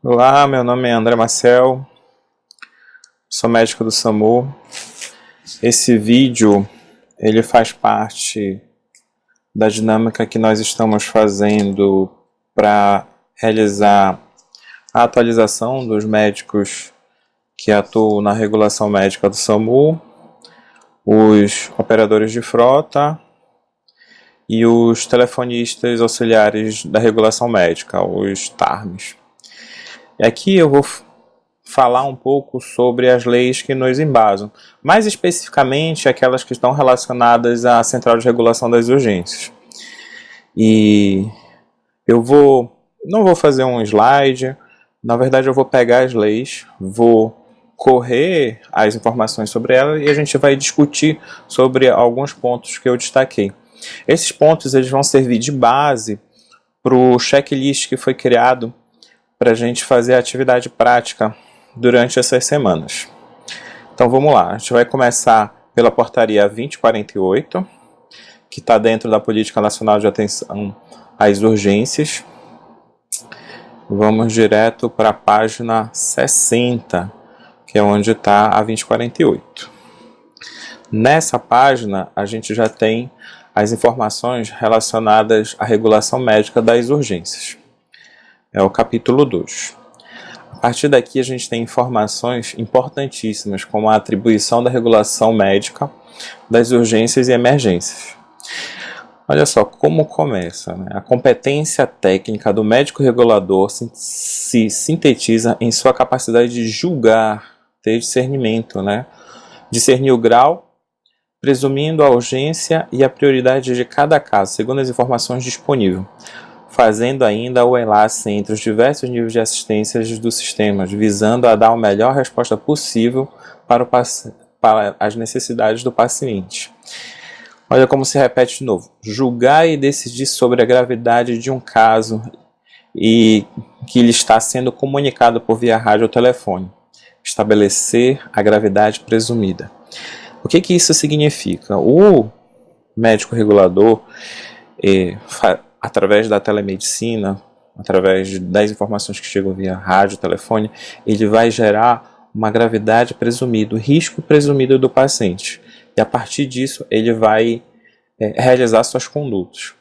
Olá, meu nome é André Marcel, sou médico do SAMU. Esse vídeo ele faz parte da dinâmica que nós estamos fazendo para realizar a atualização dos médicos que atuam na regulação médica do SAMU, os operadores de frota e os telefonistas auxiliares da regulação médica, os TARMs. E aqui eu vou falar um pouco sobre as leis que nos embasam, mais especificamente aquelas que estão relacionadas à Central de Regulação das Urgências. E eu não vou fazer um slide, na verdade eu vou pegar as leis, vou correr as informações sobre elas e a gente vai discutir sobre alguns pontos que eu destaquei. Esses pontos eles vão servir de base para o checklist que foi criado para a gente fazer a atividade prática durante essas semanas. Então vamos lá, a gente vai começar pela portaria 2048, que está dentro da Política Nacional de Atenção às Urgências. Vamos direto para a página 60, que é onde está a 2048. Nessa página a gente já tem as informações relacionadas à regulação médica das urgências. É o capítulo 2. A partir daqui a gente tem informações importantíssimas, como a atribuição da regulação médica das urgências e emergências. Olha só como começa, né? A competência técnica do médico regulador se sintetiza em sua capacidade de julgar, ter discernimento, né? Discernir o grau, presumindo a urgência e a prioridade de cada caso, segundo as informações disponíveis, fazendo ainda o enlace entre os diversos níveis de assistência do sistema, visando a dar a melhor resposta possível para as necessidades do paciente. Olha como se repete de novo. Julgar e decidir sobre a gravidade de um caso e que lhe está sendo comunicado por via rádio ou telefone. Estabelecer a gravidade presumida. O que isso significa? O médico regulador, através da telemedicina, através das informações que chegam via rádio, telefone, ele vai gerar uma gravidade presumida, o risco presumido do paciente. E a partir disso, ele vai realizar suas condutas.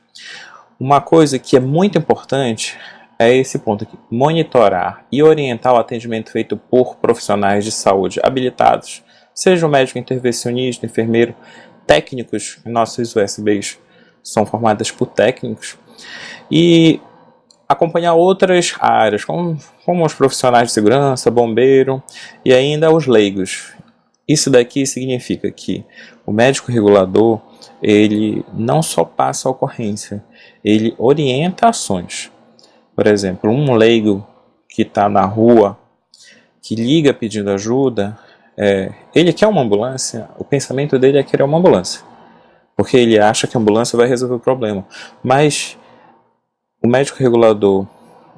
Uma coisa que é muito importante é esse ponto aqui: monitorar e orientar o atendimento feito por profissionais de saúde habilitados, seja o médico intervencionista, enfermeiro, técnicos, nossas USBs são formadas por técnicos, e acompanhar outras áreas, como os profissionais de segurança, bombeiro e ainda os leigos. Isso daqui significa que o médico regulador, ele não só passa a ocorrência, ele orienta ações. Por exemplo, um leigo que está na rua, que liga pedindo ajuda, ele quer uma ambulância, o pensamento dele é querer uma ambulância, porque ele acha que a ambulância vai resolver o problema. Mas o médico regulador,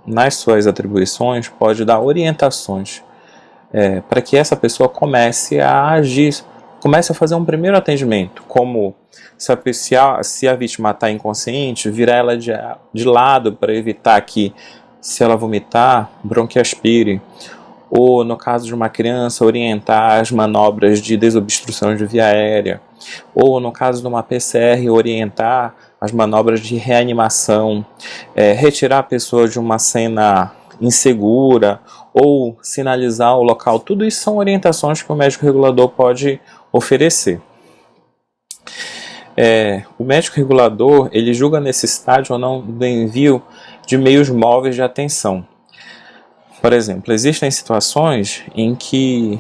nas suas atribuições, pode dar orientações para que essa pessoa comece a agir, comece a fazer um primeiro atendimento, como se a vítima está inconsciente, virar ela de lado para evitar que, se ela vomitar, bronquiaspire, ou no caso de uma criança, orientar as manobras de desobstrução de via aérea, ou no caso de uma PCR, orientar as manobras de reanimação, retirar a pessoa de uma cena insegura, ou sinalizar o local. Tudo isso são orientações que o médico regulador pode oferecer. O médico regulador, ele julga a necessidade ou não do envio de meios móveis de atenção. Por exemplo, existem situações em que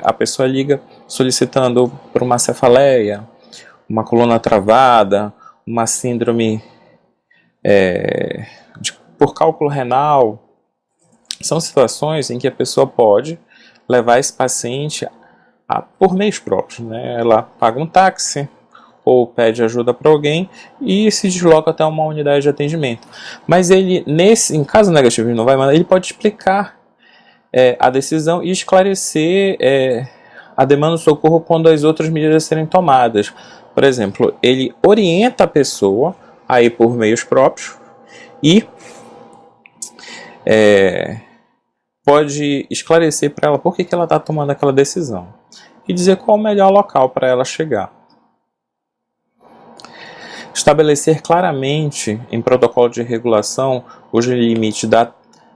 a pessoa liga solicitando por uma cefaleia, uma coluna travada, uma síndrome por cálculo renal. São situações em que a pessoa pode levar esse paciente por meios próprios, né? Ela paga um táxi ou pede ajuda para alguém e se desloca até uma unidade de atendimento. Mas ele, em caso negativo, ele não vai mandar, ele pode explicar a decisão e esclarecer a demanda de socorro quando as outras medidas serem tomadas. Por exemplo, ele orienta a pessoa a ir por meios próprios e pode esclarecer para ela por que ela está tomando aquela decisão e dizer qual é o melhor local para ela chegar. Estabelecer claramente em protocolo de regulação os limites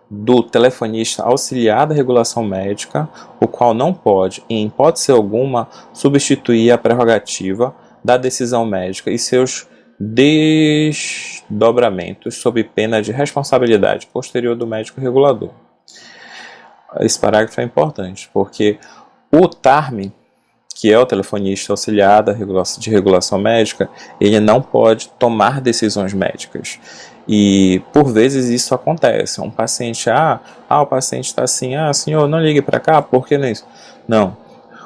do telefonista auxiliar da regulação médica, o qual não pode, em hipótese alguma, substituir a prerrogativa da decisão médica e seus desdobramentos sob pena de responsabilidade posterior do médico regulador. Esse parágrafo é importante, porque o TARM, que é o telefonista auxiliar de regulação médica, ele não pode tomar decisões médicas. E, por vezes, isso acontece. Um paciente, o paciente está assim, senhor, não ligue para cá, por que não é isso? Não.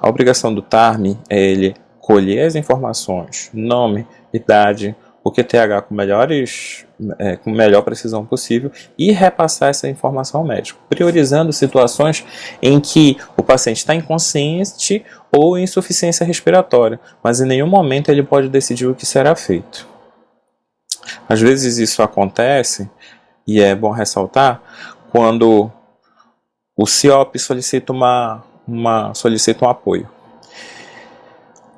A obrigação do TARM é ele colher as informações, nome, idade, o QTH com melhor precisão possível e repassar essa informação ao médico, priorizando situações em que o paciente está inconsciente ou insuficiência respiratória, mas em nenhum momento ele pode decidir o que será feito. Às vezes isso acontece, e é bom ressaltar, quando o CIOP solicita solicita um apoio.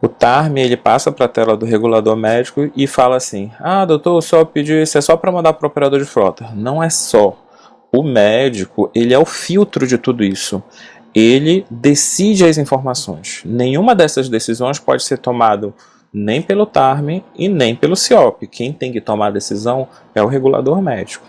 O TARM ele passa para a tela do regulador médico e fala assim: doutor, o senhor pediu isso, é só para mandar para o operador de frota. Não é só. O médico ele é o filtro de tudo isso. Ele decide as informações. Nenhuma dessas decisões pode ser tomada nem pelo TARM e nem pelo CIOP. Quem tem que tomar a decisão é o regulador médico.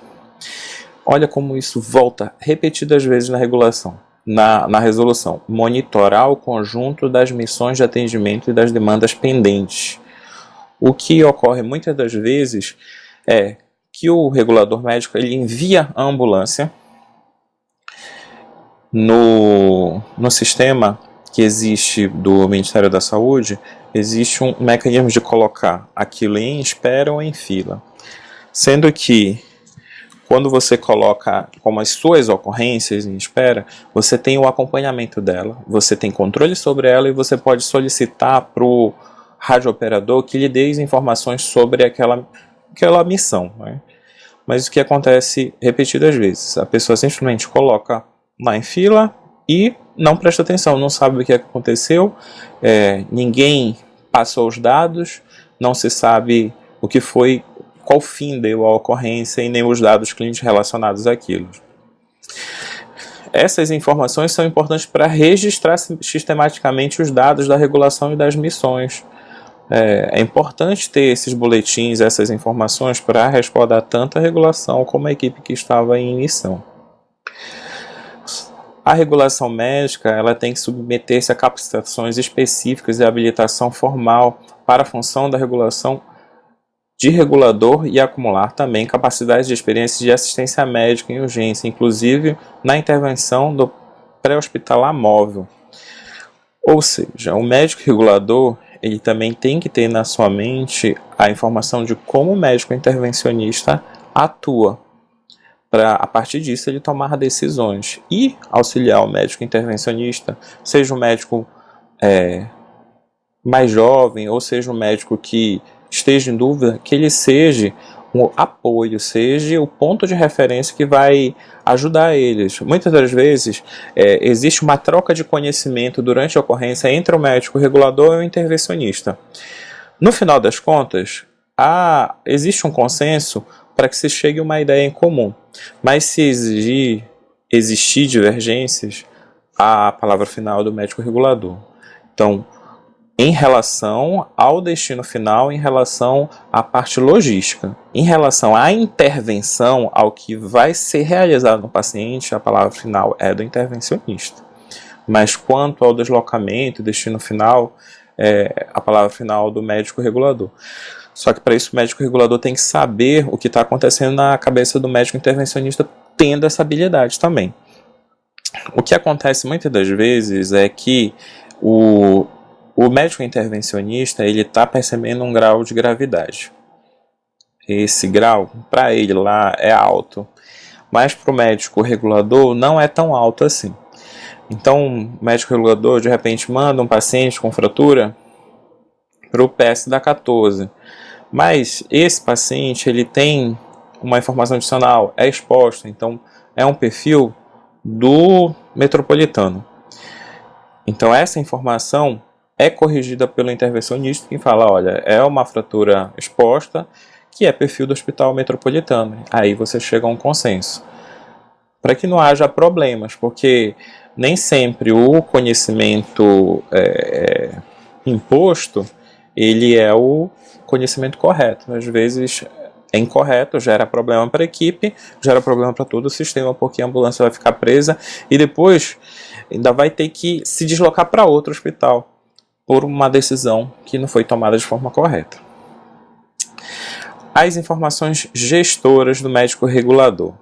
Olha como isso volta repetidas vezes na regulação. Na resolução, monitorar o conjunto das missões de atendimento e das demandas pendentes. O que ocorre muitas das vezes é que o regulador médico ele envia a ambulância no sistema que existe do Ministério da Saúde, existe um mecanismo de colocar aquilo em espera ou em fila. Sendo que quando você coloca como as suas ocorrências em espera, você tem o acompanhamento dela, você tem controle sobre ela e você pode solicitar para o radiooperador que lhe dê informações sobre aquela missão. Né? Mas o que acontece repetidas vezes? A pessoa simplesmente coloca lá em fila e não presta atenção, não sabe o que aconteceu, ninguém passou os dados, não se sabe o que foi, qual fim deu a ocorrência e nem os dados clínicos relacionados àquilo. Essas informações são importantes para registrar sistematicamente os dados da regulação e das missões. É importante ter esses boletins, essas informações para respaldar tanto a regulação como a equipe que estava em missão. A regulação médica ela tem que submeter-se a capacitações específicas e habilitação formal para a função da regulação de regulador e acumular também capacidades de experiência de assistência médica em urgência, inclusive na intervenção do pré-hospitalar móvel. Ou seja, o médico regulador ele também tem que ter na sua mente a informação de como o médico intervencionista atua, para a partir disso ele tomar decisões e auxiliar o médico intervencionista, seja um médico mais jovem ou seja um médico que esteja em dúvida, que ele seja um apoio, seja o ponto de referência que vai ajudar eles. Muitas das vezes existe uma troca de conhecimento durante a ocorrência entre o médico regulador e o intervencionista. No final das contas, existe um consenso para que se chegue a uma ideia em comum, mas se existir divergências, a palavra final é do médico regulador. Então, em relação ao destino final, em relação à parte logística. Em relação à intervenção, ao que vai ser realizado no paciente, a palavra final é do intervencionista. Mas quanto ao deslocamento e destino final, a palavra final é do médico regulador. Só que para isso o médico regulador tem que saber o que está acontecendo na cabeça do médico intervencionista, tendo essa habilidade também. O que acontece muitas das vezes é que o médico intervencionista ele está percebendo um grau de gravidade. Esse grau, para ele lá, é alto, mas para o médico regulador não é tão alto assim. Então, o médico regulador de repente manda um paciente com fratura para o PS da 14, mas esse paciente ele tem uma informação adicional, é exposto, então é um perfil do metropolitano. Então essa informação é corrigida pelo intervencionista, que fala, olha, é uma fratura exposta, que é perfil do hospital metropolitano. Aí você chega a um consenso, para que não haja problemas, porque nem sempre o conhecimento imposto, ele é o conhecimento correto. Às vezes é incorreto, gera problema para a equipe, gera problema para todo o sistema, porque a ambulância vai ficar presa e depois ainda vai ter que se deslocar para outro hospital por uma decisão que não foi tomada de forma correta. As informações gestoras do médico regulador.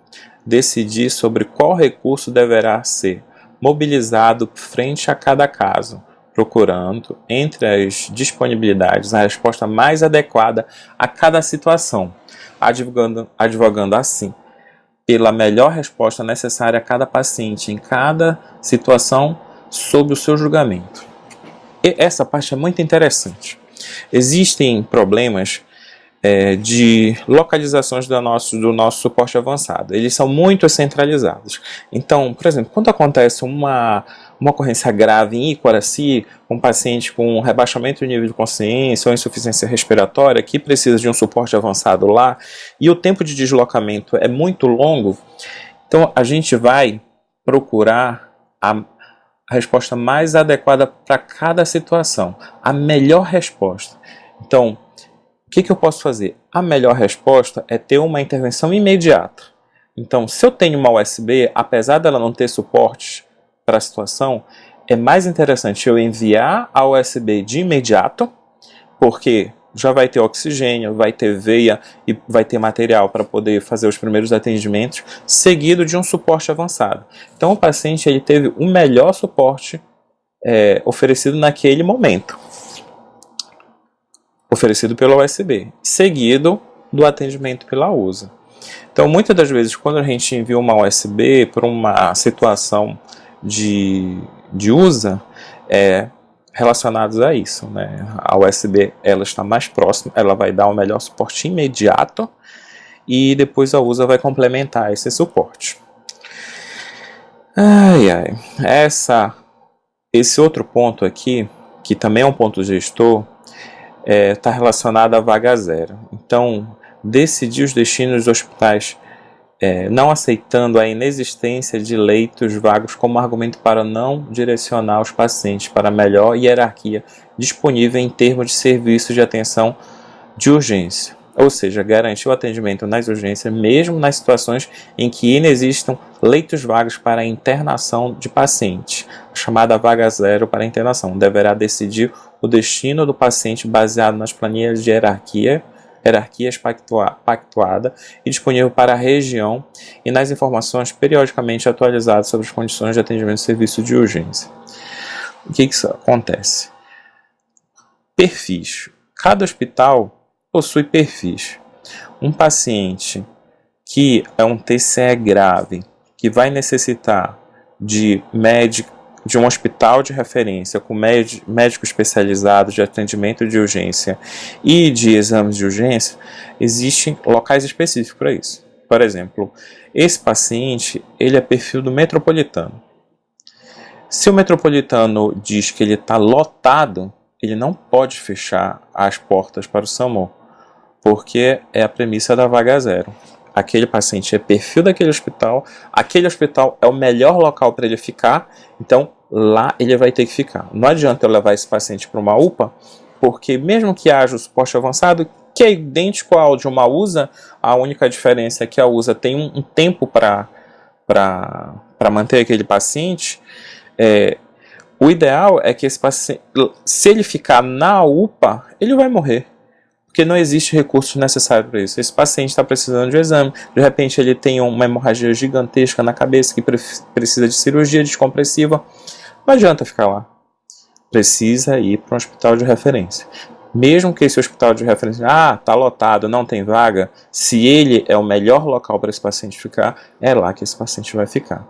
Decidir sobre qual recurso deverá ser mobilizado frente a cada caso, procurando, entre as disponibilidades, a resposta mais adequada a cada situação, advogando assim pela melhor resposta necessária a cada paciente, em cada situação, sob o seu julgamento. E essa parte é muito interessante. Existem problemas de localizações do nosso suporte avançado. Eles são muito centralizados. Então, por exemplo, quando acontece uma ocorrência grave em Iquaraci, um paciente com rebaixamento do nível de consciência ou insuficiência respiratória que precisa de um suporte avançado lá, e o tempo de deslocamento é muito longo, então a gente vai procurar a resposta mais adequada para cada situação, a melhor resposta. Então, o que eu posso fazer? A melhor resposta é ter uma intervenção imediata. Então, se eu tenho uma USB, apesar dela não ter suporte para a situação, é mais interessante eu enviar a USB de imediato, porque já vai ter oxigênio, vai ter veia e vai ter material para poder fazer os primeiros atendimentos, seguido de um suporte avançado. Então, o paciente ele teve o melhor suporte oferecido naquele momento, oferecido pela USB, seguido do atendimento pela USA. Então, muitas das vezes, quando a gente envia uma USB para uma situação de USA, relacionados a isso, né? A USB ela está mais próxima, ela vai dar o melhor suporte imediato e depois a USA vai complementar esse suporte. Esse outro ponto aqui, que também é um ponto gestor, está relacionado à vaga zero. Então, decidir os destinos dos hospitais não aceitando a inexistência de leitos vagos como argumento para não direcionar os pacientes para a melhor hierarquia disponível em termos de serviços de atenção de urgência. Ou seja, garantir o atendimento nas urgências, mesmo nas situações em que inexistam leitos vagos para a internação de paciente. A chamada vaga zero para a internação deverá decidir o destino do paciente baseado nas planilhas de hierarquias pactuada e disponível para a região e nas informações periodicamente atualizadas sobre as condições de atendimento do serviço de urgência. O que isso acontece? Perfis. Cada hospital possui perfis. Um paciente que é um TCE grave, que vai necessitar de um hospital de referência com médico especializado de atendimento de urgência e de exames de urgência, existem locais específicos para isso. Por exemplo, esse paciente ele é perfil do metropolitano. Se o metropolitano diz que ele está lotado, ele não pode fechar as portas para o SAMU, porque é a premissa da vaga zero. Aquele paciente é perfil daquele hospital, aquele hospital é o melhor local para ele ficar, então lá ele vai ter que ficar. Não adianta eu levar esse paciente para uma UPA, porque mesmo que haja o suporte avançado, que é idêntico ao de uma USA, a única diferença é que a USA tem um tempo para manter aquele paciente. O ideal é que esse paciente, se ele ficar na UPA, ele vai morrer, porque não existe recursos necessários para isso. Esse paciente está precisando de um exame, de repente ele tem uma hemorragia gigantesca na cabeça que precisa de cirurgia descompressiva, não adianta ficar lá. Precisa ir para um hospital de referência. Mesmo que esse hospital de referência, está lotado, não tem vaga, se ele é o melhor local para esse paciente ficar, é lá que esse paciente vai ficar.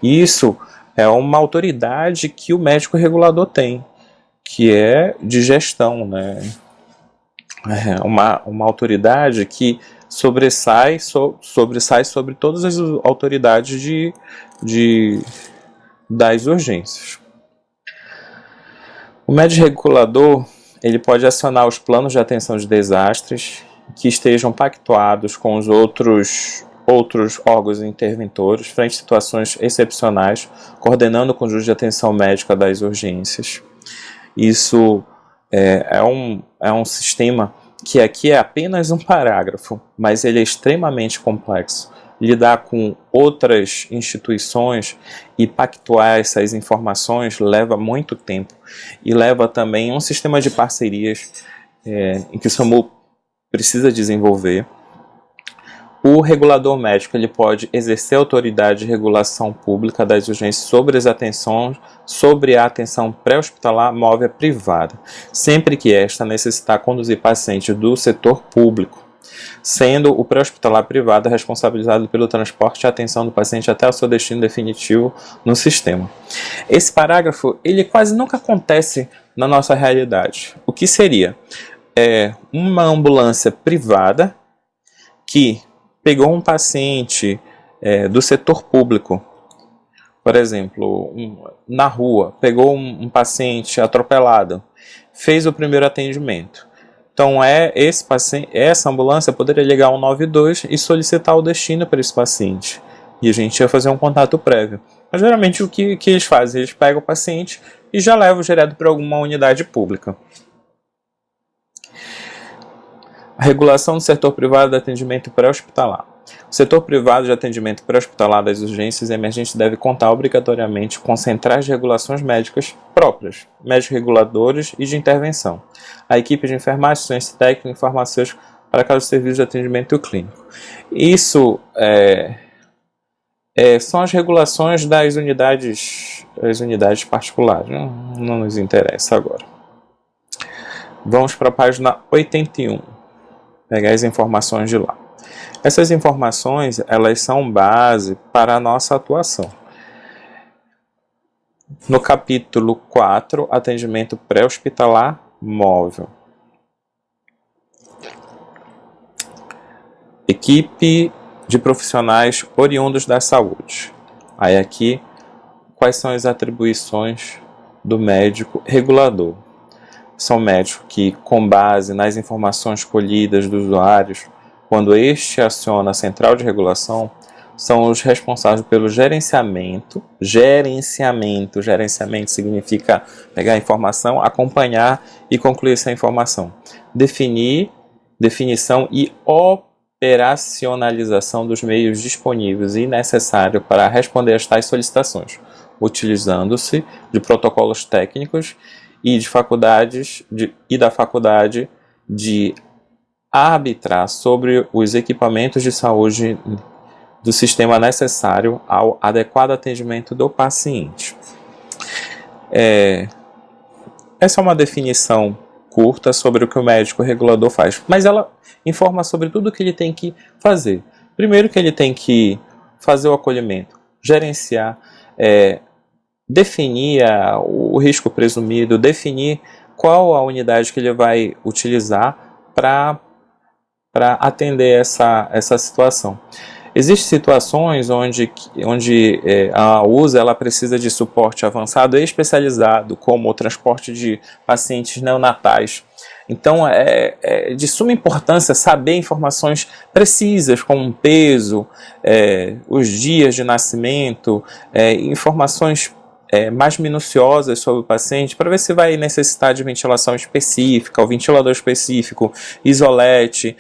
E isso é uma autoridade que o médico regulador tem, que é de gestão, né? É uma autoridade que sobressai sobre todas as autoridades das urgências. O médico regulador ele pode acionar os planos de atenção de desastres que estejam pactuados com os outros órgãos interventores frente a situações excepcionais, coordenando o conjunto de atenção médica das urgências. Isso é um sistema que aqui é apenas um parágrafo, mas ele é extremamente complexo. Lidar com outras instituições e pactuar essas informações leva muito tempo e leva também um sistema de parcerias em que o SAMU precisa desenvolver. O regulador médico ele pode exercer autoridade de regulação pública das urgências sobre a atenção pré-hospitalar móvel privada, sempre que esta necessitar conduzir pacientes do setor público, sendo o pré-hospitalar privado responsabilizado pelo transporte e atenção do paciente até o seu destino definitivo no sistema. Esse parágrafo ele quase nunca acontece na nossa realidade. O que seria? Uma ambulância privada que pegou um paciente do setor público, por exemplo, na rua, pegou um paciente atropelado, fez o primeiro atendimento. Então, essa ambulância poderia ligar ao 192 e solicitar o destino para esse paciente. E a gente ia fazer um contato prévio. Mas, geralmente, o que eles fazem? Eles pegam o paciente e já levam direto para alguma unidade pública. A regulação do setor privado de atendimento pré-hospitalar. O setor privado de atendimento pré-hospitalar das urgências emergentes deve contar obrigatoriamente com centrais de regulações médicas próprias, médicos reguladores e de intervenção, a equipe de enfermagem, assistência técnica e farmacêutico para cada serviço de atendimento clínico. Isso são as regulações das unidades particulares, não nos interessa agora. Vamos para a página 81. Pegar as informações de lá. Essas informações, elas são base para a nossa atuação. No capítulo 4, atendimento pré-hospitalar móvel. Equipe de profissionais oriundos da saúde. Aí aqui, quais são as atribuições do médico regulador? São médicos que, com base nas informações colhidas dos usuários, quando este aciona a central de regulação, são os responsáveis pelo gerenciamento. Gerenciamento significa pegar a informação, acompanhar e concluir essa informação. Definição e operacionalização dos meios disponíveis e necessários para responder às tais solicitações, utilizando-se de protocolos técnicos e da faculdade de arbitrar sobre os equipamentos de saúde do sistema necessário ao adequado atendimento do paciente. Essa é uma definição curta sobre o que o médico regulador faz, mas ela informa sobre tudo o que ele tem que fazer. Primeiro que ele tem que fazer o acolhimento, gerenciar, definir o risco presumido, definir qual a unidade que ele vai utilizar para atender essa situação. Existem situações onde a USA ela precisa de suporte avançado e especializado, como o transporte de pacientes neonatais. Então, é de suma importância saber informações precisas, como peso, os dias de nascimento, informações mais minuciosas sobre o paciente, para ver se vai necessitar de ventilação específica, o ventilador específico, isolete,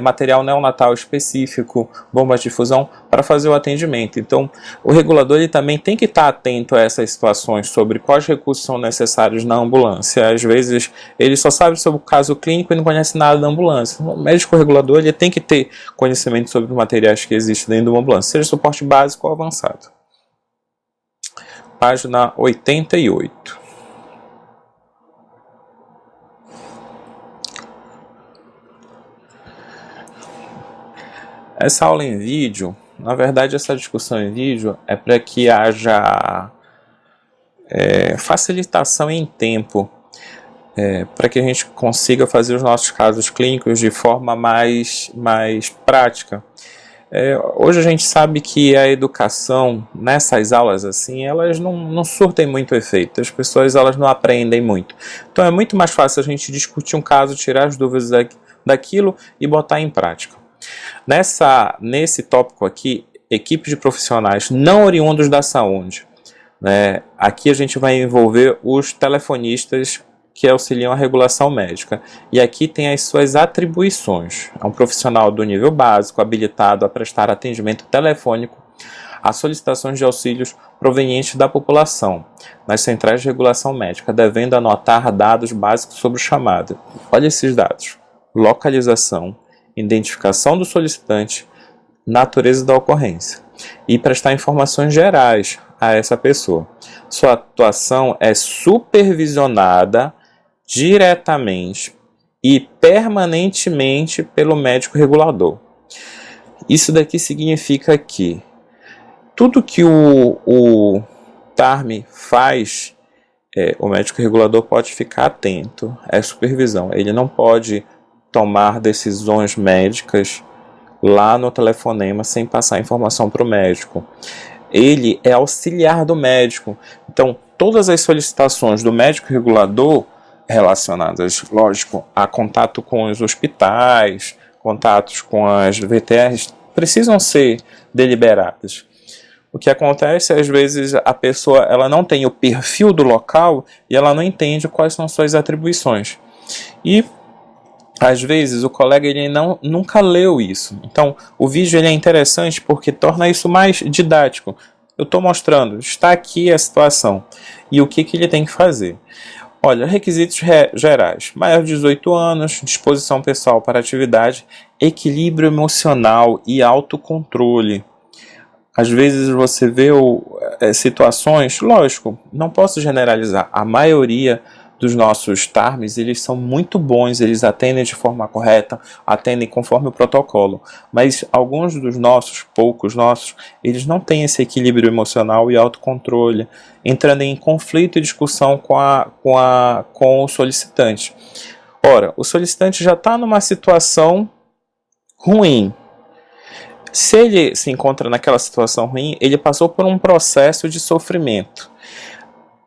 material neonatal específico, bomba de difusão, para fazer o atendimento. Então, o regulador ele também tem que estar atento a essas situações, sobre quais recursos são necessários na ambulância. Às vezes, ele só sabe sobre o caso clínico e não conhece nada da ambulância. O médico regulador ele tem que ter conhecimento sobre os materiais que existem dentro de uma ambulância, seja suporte básico ou avançado. Página 88. Essa aula em vídeo, na verdade essa discussão em vídeo é para que haja facilitação em tempo para que a gente consiga fazer os nossos casos clínicos de forma mais prática. Hoje a gente sabe que a educação nessas aulas assim, elas não surtem muito efeito, as pessoas elas não aprendem muito. Então é muito mais fácil a gente discutir um caso, tirar as dúvidas daquilo e botar em prática. Nesse tópico aqui, equipe de profissionais não oriundos da saúde, né? Aqui a gente vai envolver os telefonistas que auxiliam a regulação médica. E aqui tem as suas atribuições. É um profissional do nível básico, habilitado a prestar atendimento telefônico a solicitações de auxílios provenientes da população, nas centrais de regulação médica, devendo anotar dados básicos sobre o chamado. Olha esses dados: localização, identificação do solicitante, natureza da ocorrência, e prestar informações gerais a essa pessoa. Sua atuação é supervisionada diretamente e permanentemente pelo médico regulador. Isso daqui significa que tudo que o TARM faz, o médico regulador pode ficar atento, é supervisão. Ele não pode tomar decisões médicas lá no telefonema sem passar informação para o médico. Ele é auxiliar do médico. Então, todas as solicitações do médico regulador relacionadas, lógico, a contato com os hospitais, contatos com as VTRs, precisam ser deliberadas. O que acontece, às vezes, a pessoa ela não tem o perfil do local e ela não entende quais são suas atribuições. E, às vezes, o colega ele nunca leu isso. Então, o vídeo ele é interessante porque torna isso mais didático. Eu estou mostrando, está aqui a situação e o que ele tem que fazer. Olha, requisitos gerais: maior de 18 anos, disposição pessoal para atividade, equilíbrio emocional e autocontrole. Às vezes você vê situações, lógico, não posso generalizar, a maioria dos nossos TARMs, eles são muito bons, eles atendem de forma correta, atendem conforme o protocolo, mas alguns dos nossos, poucos nossos, eles não têm esse equilíbrio emocional e autocontrole, entrando em conflito e discussão com o solicitante. Ora, o solicitante já está numa situação ruim. Se ele se encontra naquela situação ruim, ele passou por um processo de sofrimento.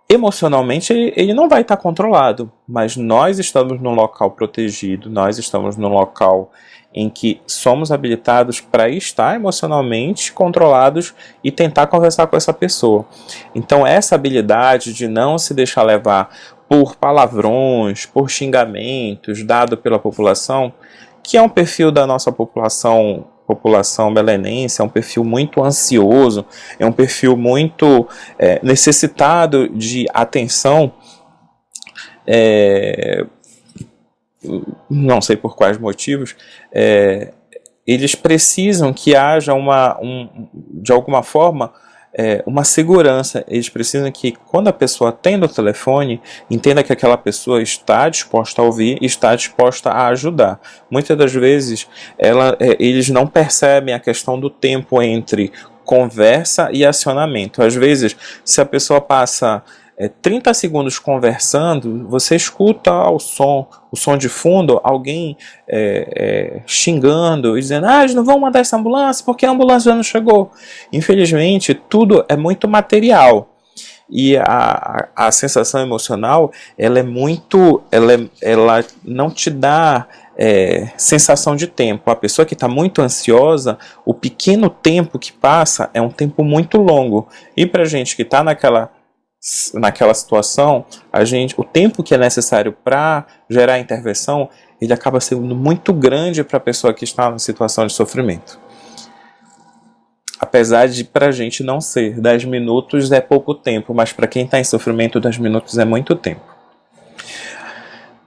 Emocionalmente ele não vai estar controlado, mas nós estamos num local protegido, nós estamos num local em que somos habilitados para estar emocionalmente controlados e tentar conversar com essa pessoa. Então essa habilidade de não se deixar levar por palavrões, por xingamentos dado pela população, que é um perfil da nossa população belenense, é um perfil muito ansioso, é um perfil muito necessitado de atenção, não sei por quais motivos, eles precisam que haja de alguma forma, uma segurança. Eles precisam que quando a pessoa atenda o telefone, entenda que aquela pessoa está disposta a ouvir e está disposta a ajudar. Muitas das vezes eles não percebem a questão do tempo entre conversa e acionamento. Às vezes, se a pessoa passa 30 segundos conversando, você escuta o som de fundo, alguém xingando e dizendo: eles não vão mandar essa ambulância porque a ambulância já não chegou. Infelizmente, tudo é muito material. E a sensação emocional, ela não te dá sensação de tempo. A pessoa que está muito ansiosa, o pequeno tempo que passa é um tempo muito longo. E para a gente que está naquela situação, o tempo que é necessário para gerar intervenção, ele acaba sendo muito grande para a pessoa que está em situação de sofrimento. Apesar de para a gente não ser, 10 minutos é pouco tempo, mas para quem está em sofrimento, 10 minutos é muito tempo.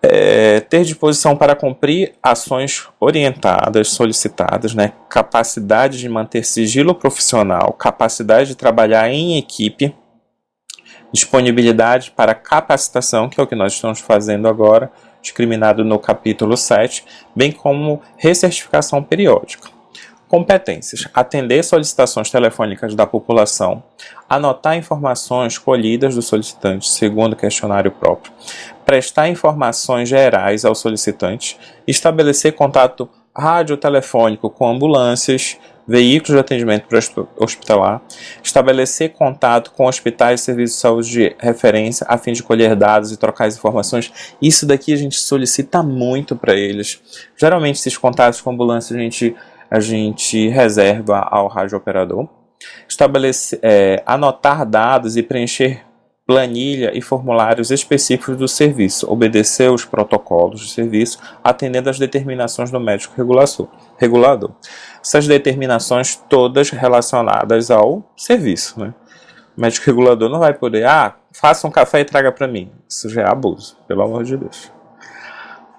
Ter disposição para cumprir ações orientadas, solicitadas, capacidade de manter sigilo profissional, capacidade de trabalhar em equipe, disponibilidade para capacitação, que é o que nós estamos fazendo agora, discriminado no capítulo 7, bem como recertificação periódica. Competências: atender solicitações telefônicas da população, anotar informações colhidas do solicitante segundo o questionário próprio, prestar informações gerais ao solicitante, estabelecer contato radiotelefônico com ambulâncias, veículos de atendimento hospitalar, estabelecer contato com hospitais e serviços de saúde de referência a fim de colher dados e trocar as informações. Isso daqui a gente solicita muito para eles. Geralmente esses contatos com ambulâncias a gente reserva ao radiooperador. Anotar dados e preencher planilha e formulários específicos do serviço, obedecer os protocolos do serviço, atendendo às determinações do médico regulador. Essas determinações todas relacionadas ao serviço, né? O médico regulador não vai poder, faça um café e traga para mim. Isso já é abuso, pelo amor de Deus.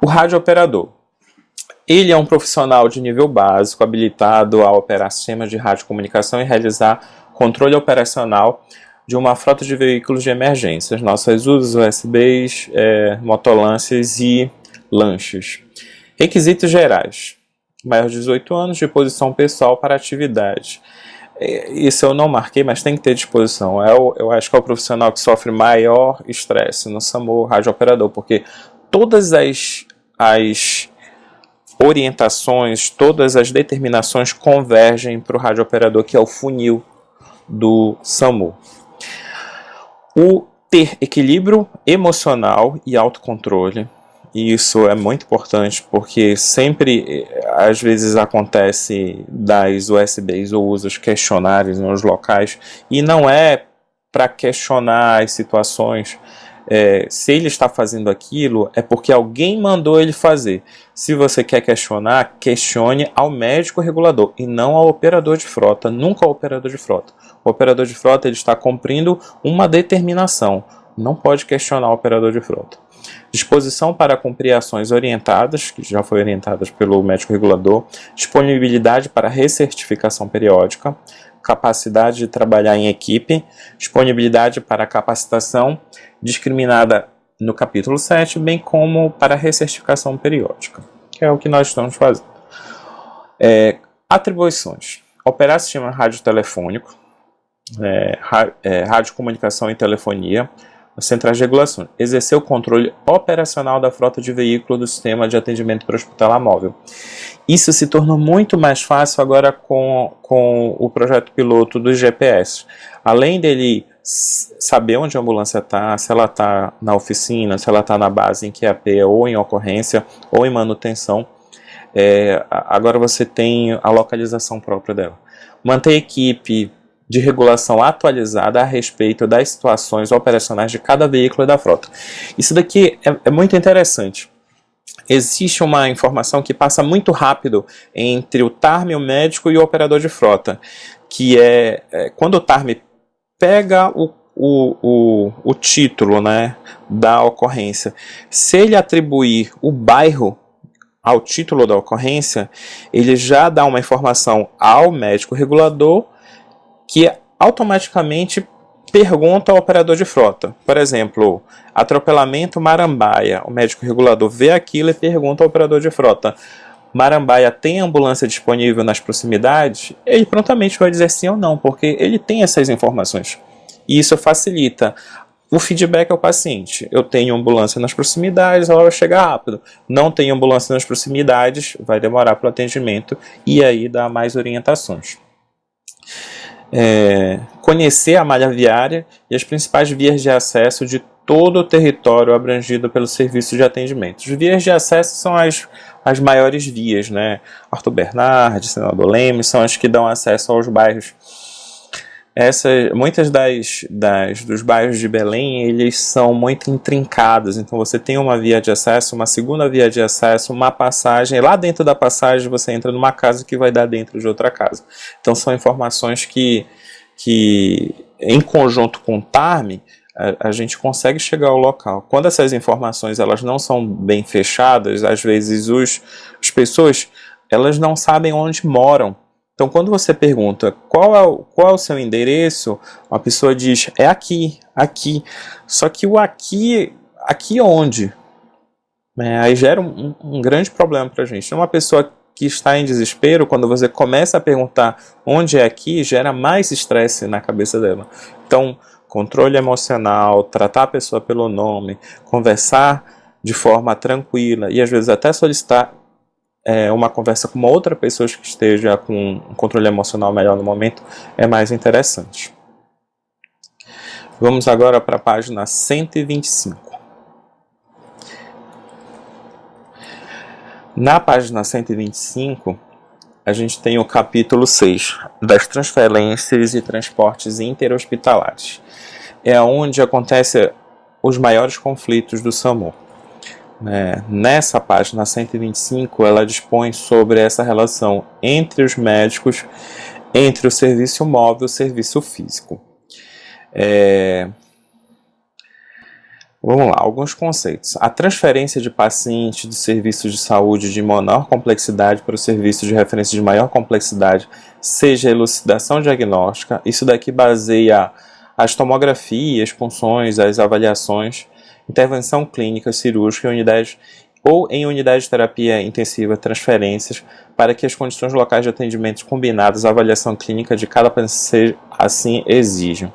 O radiooperador. Ele é um profissional de nível básico, habilitado a operar sistemas de radiocomunicação e realizar controle operacional de uma frota de veículos de emergência, nossas USAs, USBs, motolâncias e lanchas. Requisitos gerais: maior de 18 anos, disposição pessoal para atividade. Isso eu não marquei, mas tem que ter disposição. Eu acho que é o profissional que sofre maior estresse no SAMU, radiooperador, porque todas as orientações, todas as determinações convergem para o radiooperador, que é o funil do SAMU. O ter equilíbrio emocional e autocontrole. Isso é muito importante, porque sempre, às vezes, acontece das USBs ou usas questionários nos locais, e não é para questionar as situações. Se ele está fazendo aquilo, é porque alguém mandou ele fazer. Se você quer questionar, questione ao médico regulador e não ao operador de frota, nunca ao operador de frota. O operador de frota ele está cumprindo uma determinação, não pode questionar o operador de frota. Disposição para cumprir ações orientadas, que já foi orientadas pelo médico regulador, disponibilidade para recertificação periódica, capacidade de trabalhar em equipe, disponibilidade para capacitação discriminada no capítulo 7, bem como para recertificação periódica, que é o que nós estamos fazendo. Atribuições: operar sistema radiotelefônico, radiocomunicação e telefonia, centrais de regulação, exercer o controle operacional da frota de veículo do sistema de atendimento para hospitalar móvel. Isso se tornou muito mais fácil agora com o projeto piloto dos GPS. Além dele saber onde a ambulância está, se ela está na oficina, se ela está na base em QAP ou em ocorrência ou em manutenção, agora você tem a localização própria dela. Manter a equipe de regulação atualizada a respeito das situações operacionais de cada veículo da frota. Isso daqui é muito interessante. Existe uma informação que passa muito rápido entre o TARM, o médico e o operador de frota, que quando o TARM pega o título, né, da ocorrência, se ele atribuir o bairro ao título da ocorrência, ele já dá uma informação ao médico regulador, que automaticamente pergunta ao operador de frota. Por exemplo, atropelamento Marambaia. O médico regulador vê aquilo e pergunta ao operador de frota: Marambaia tem ambulância disponível nas proximidades? Ele prontamente vai dizer sim ou não, porque ele tem essas informações. E isso facilita o feedback ao paciente. Eu tenho ambulância nas proximidades, ela vai chegar rápido. Não tenho ambulância nas proximidades, vai demorar para o atendimento, e aí dá mais orientações. Conhecer a malha viária e as principais vias de acesso de todo o território abrangido pelo serviço de atendimento. As vias de acesso são as maiores vias, né? Arthur Bernardes, Senador Leme, são as que dão acesso aos bairros. Muitas dos bairros de Belém, eles são muito intrincados, então você tem uma via de acesso, uma segunda via de acesso, uma passagem, lá dentro da passagem você entra numa casa que vai dar dentro de outra casa. Então são informações que em conjunto com o TARM, a gente consegue chegar ao local. Quando essas informações elas não são bem fechadas, às vezes as pessoas elas não sabem onde moram. Então, quando você pergunta qual é o seu endereço, a pessoa diz, é aqui. Só que o aqui onde? Aí gera um grande problema para a gente. Uma pessoa que está em desespero, quando você começa a perguntar onde é aqui, gera mais estresse na cabeça dela. Então, controle emocional, tratar a pessoa pelo nome, conversar de forma tranquila e às vezes até solicitar uma conversa com uma outra pessoa que esteja com um controle emocional melhor no momento é mais interessante. Vamos agora para a página 125. Na página 125, a gente tem o capítulo 6, das transferências e transportes interhospitalares. É onde acontecem os maiores conflitos do SAMU. Nessa página 125, ela dispõe sobre essa relação entre os médicos, entre o serviço móvel e o serviço físico. Vamos lá, alguns conceitos. A transferência de pacientes de serviços de saúde de menor complexidade para o serviço de referência de maior complexidade, seja elucidação diagnóstica, isso daqui baseia as tomografias, punções, as avaliações, intervenção clínica, cirúrgica em unidade de terapia intensiva, transferências, para que as condições locais de atendimento combinadas, a avaliação clínica de cada paciente assim exijam.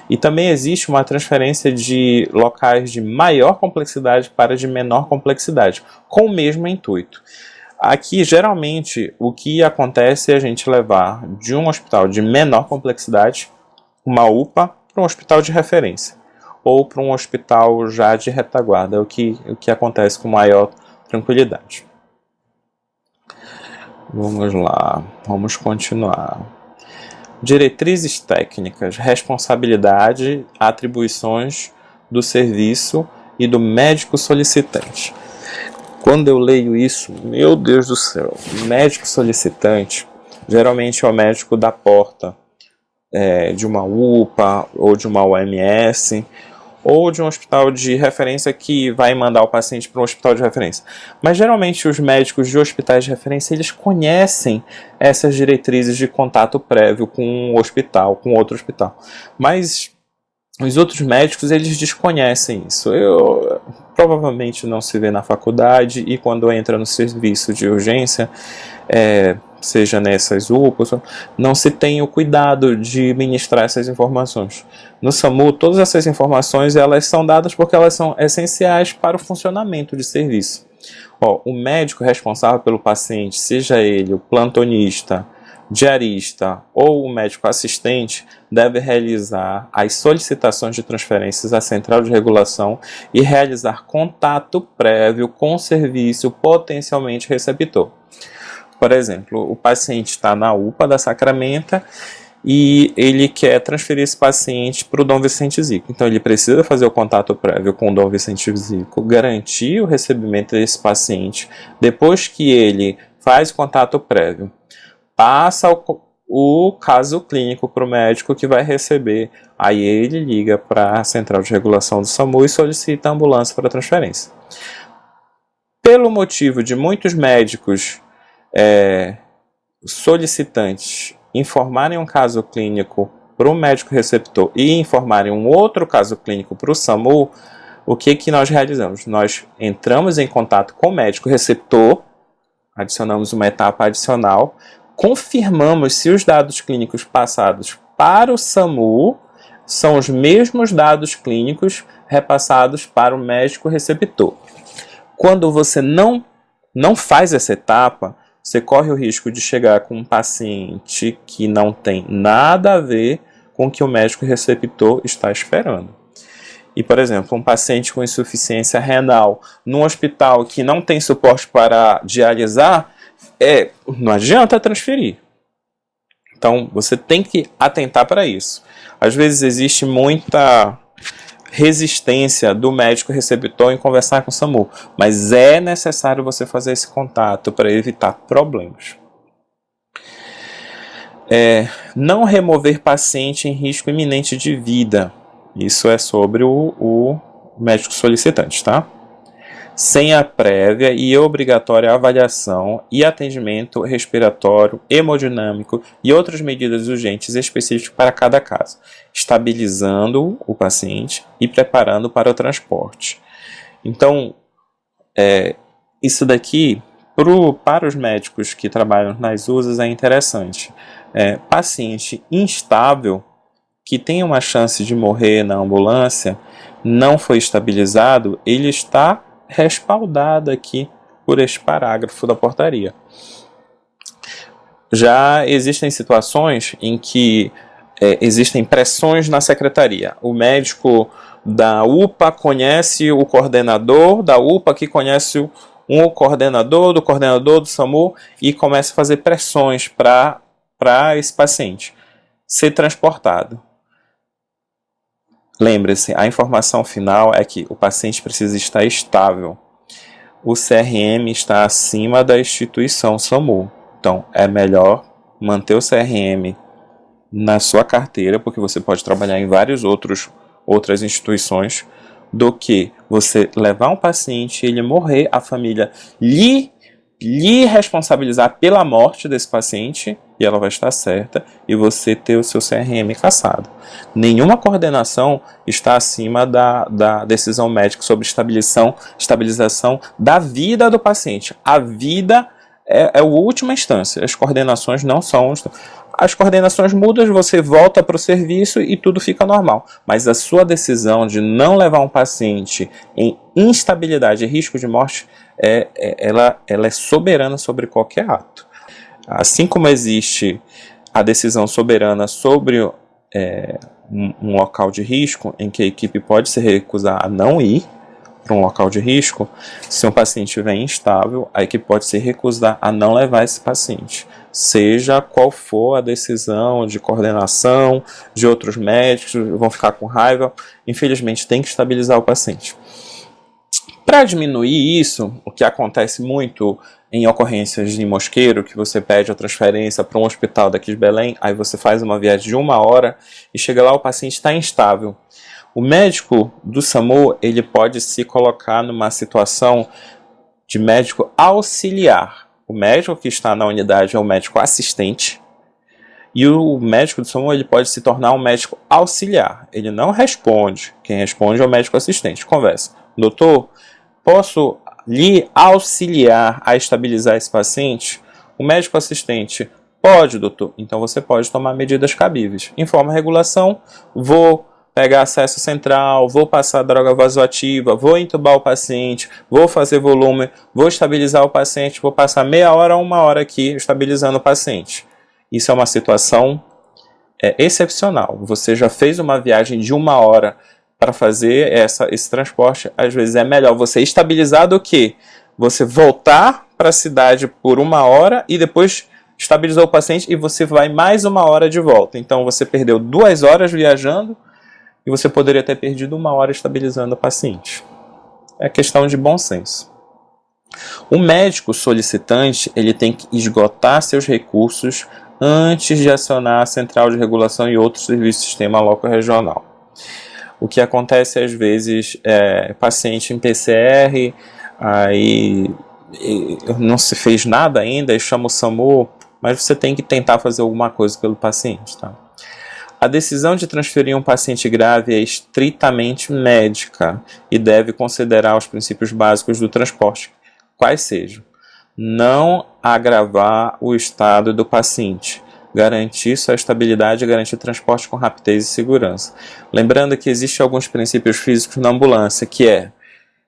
E também existe uma transferência de locais de maior complexidade para de menor complexidade, com o mesmo intuito. Aqui, geralmente, o que acontece é a gente levar de um hospital de menor complexidade, uma UPA, para um hospital de referência, ou para um hospital já de retaguarda, o que acontece com maior tranquilidade. Vamos lá, vamos continuar. Diretrizes técnicas, responsabilidade, atribuições do serviço e do médico solicitante. Quando eu leio isso, meu Deus do céu, médico solicitante geralmente é o médico da porta de uma UPA ou de uma OMS ou de um hospital de referência que vai mandar o paciente para um hospital de referência. Mas geralmente os médicos de hospitais de referência, eles conhecem essas diretrizes de contato prévio com um hospital, com outro hospital. Mas os outros médicos, eles desconhecem isso. Provavelmente não se vê na faculdade e quando entra no serviço de urgência, seja nessas UPAs, não se tem o cuidado de ministrar essas informações. No SAMU, todas essas informações elas são dadas porque elas são essenciais para o funcionamento de serviço. O médico responsável pelo paciente, seja ele o plantonista, diarista ou o médico assistente, deve realizar as solicitações de transferências à central de regulação e realizar contato prévio com o serviço potencialmente receptor. Por exemplo, o paciente está na UPA da Sacramento e ele quer transferir esse paciente para o Dom Vicente Zico. Então ele precisa fazer o contato prévio com o Dom Vicente Zico, garantir o recebimento desse paciente. Depois que ele faz o contato prévio, passa o caso clínico para o médico que vai receber. Aí ele liga para a central de regulação do SAMU e solicita a ambulância para transferência. Pelo motivo de muitos médicos solicitantes informarem um caso clínico para o médico receptor e informarem um outro caso clínico para o SAMU, o que nós realizamos? Nós entramos em contato com o médico receptor, adicionamos uma etapa adicional, confirmamos se os dados clínicos passados para o SAMU são os mesmos dados clínicos repassados para o médico receptor. Quando você não faz essa etapa, você corre o risco de chegar com um paciente que não tem nada a ver com o que o médico receptor está esperando. E, por exemplo, um paciente com insuficiência renal num hospital que não tem suporte para dialisar, não adianta transferir. Então, você tem que atentar para isso. Às vezes existe muita resistência do médico receptor em conversar com o SAMU, mas é necessário você fazer esse contato para evitar problemas. Não remover paciente em risco iminente de vida. Isso é sobre o médico solicitante, tá? Sem a prévia e obrigatória avaliação e atendimento respiratório, hemodinâmico e outras medidas urgentes específicas para cada caso, estabilizando o paciente e preparando para o transporte. Então, isso daqui Para os médicos que trabalham nas USAs é interessante. Paciente instável, que tem uma chance de morrer na ambulância, não foi estabilizado, ele está respaldado aqui por este parágrafo da portaria. Já existem situações em que existem pressões na secretaria. O médico da UPA conhece o coordenador da UPA, que conhece um coordenador do SAMU, e começa a fazer pressões para esse paciente ser transportado. Lembre-se, a informação final é que o paciente precisa estar estável. O CRM está acima da instituição SAMU. Então, é melhor manter o CRM na sua carteira, porque você pode trabalhar em outras instituições, do que você levar um paciente e ele morrer, a família lhe responsabilizar pela morte desse paciente, e ela vai estar certa, e você ter o seu CRM cassado. Nenhuma coordenação está acima da decisão médica sobre estabilização da vida do paciente. A vida é a última instância, as coordenações não são. As coordenações mudam, você volta para o serviço e tudo fica normal. Mas a sua decisão de não levar um paciente em instabilidade e risco de morte, ela é soberana sobre qualquer ato. Assim como existe a decisão soberana sobre um local de risco, em que a equipe pode se recusar a não ir para um local de risco, se um paciente vem instável, a equipe pode se recusar a não levar esse paciente. Seja qual for a decisão de coordenação, de outros médicos, vão ficar com raiva, infelizmente tem que estabilizar o paciente. Para diminuir isso, o que acontece muito em ocorrências de mosqueiro, que você pede a transferência para um hospital daqui de Belém, aí você faz uma viagem de 1 hora e chega lá, o paciente está instável. O médico do SAMU, ele pode se colocar numa situação de médico auxiliar. O médico que está na unidade é o médico assistente, e o médico do SAMU, ele pode se tornar um médico auxiliar. Ele não responde, quem responde é o médico assistente. Conversa: doutor, posso lhe auxiliar a estabilizar esse paciente? O médico assistente: pode, doutor. Então você pode tomar medidas cabíveis. Informa a regulação: vou pegar acesso central, vou passar droga vasoativa, vou entubar o paciente, vou fazer volume, vou estabilizar o paciente, vou passar meia hora a 1 hora aqui estabilizando o paciente. Isso é uma situação excepcional. Você já fez uma viagem de 1 hora para fazer esse transporte. Às vezes é melhor você estabilizar do que você voltar para a cidade por 1 hora e depois estabilizar o paciente e você vai mais 1 hora de volta. Então você perdeu 2 horas viajando e você poderia ter perdido 1 hora estabilizando o paciente. É questão de bom senso. O médico solicitante, ele tem que esgotar seus recursos antes de acionar a central de regulação e outros serviços do sistema local regional. O que acontece às vezes paciente em PCR, aí não se fez nada ainda, e chama o SAMU, mas você tem que tentar fazer alguma coisa pelo paciente, tá? A decisão de transferir um paciente grave é estritamente médica e deve considerar os princípios básicos do transporte, quais sejam: não agravar o estado do paciente, garantir sua estabilidade e garantir transporte com rapidez e segurança. Lembrando que existem alguns princípios físicos na ambulância, que é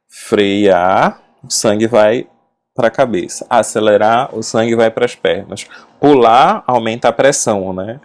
frear, o sangue vai para a cabeça; acelerar, o sangue vai para as pernas; pular, aumenta a pressão, né?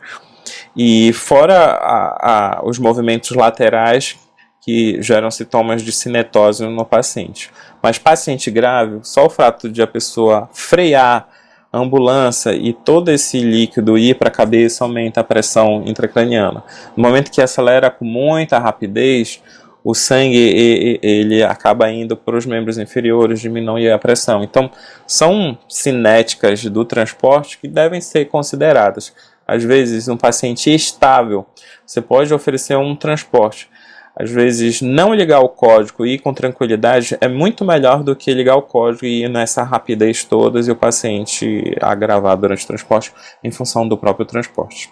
E fora os movimentos laterais que geram sintomas de cinetose no paciente. Mas paciente grave, só o fato de a pessoa frear a ambulância e todo esse líquido ir para a cabeça aumenta a pressão intracraniana. No momento que acelera com muita rapidez, o sangue ele acaba indo para os membros inferiores, diminui a pressão. Então, são cinéticas do transporte que devem ser consideradas. Às vezes, um paciente estável, você pode oferecer um transporte. Às vezes, não ligar o código e ir com tranquilidade é muito melhor do que ligar o código e ir nessa rapidez toda e o paciente agravar durante o transporte em função do próprio transporte.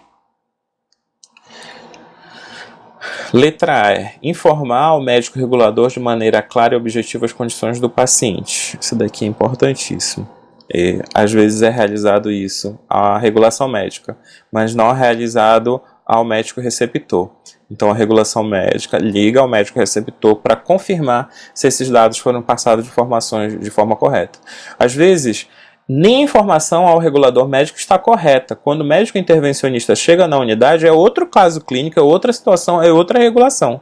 Letra A. Informar ao médico regulador de maneira clara e objetiva as condições do paciente. Isso daqui é importantíssimo. E, às vezes é realizado isso à regulação médica, mas não é realizado ao médico receptor. Então a regulação médica liga ao médico receptor para confirmar se esses dados foram passados de informações de forma correta. Às vezes, nem a informação ao regulador médico está correta. Quando o médico intervencionista chega na unidade, é outro caso clínico, é outra situação, é outra regulação.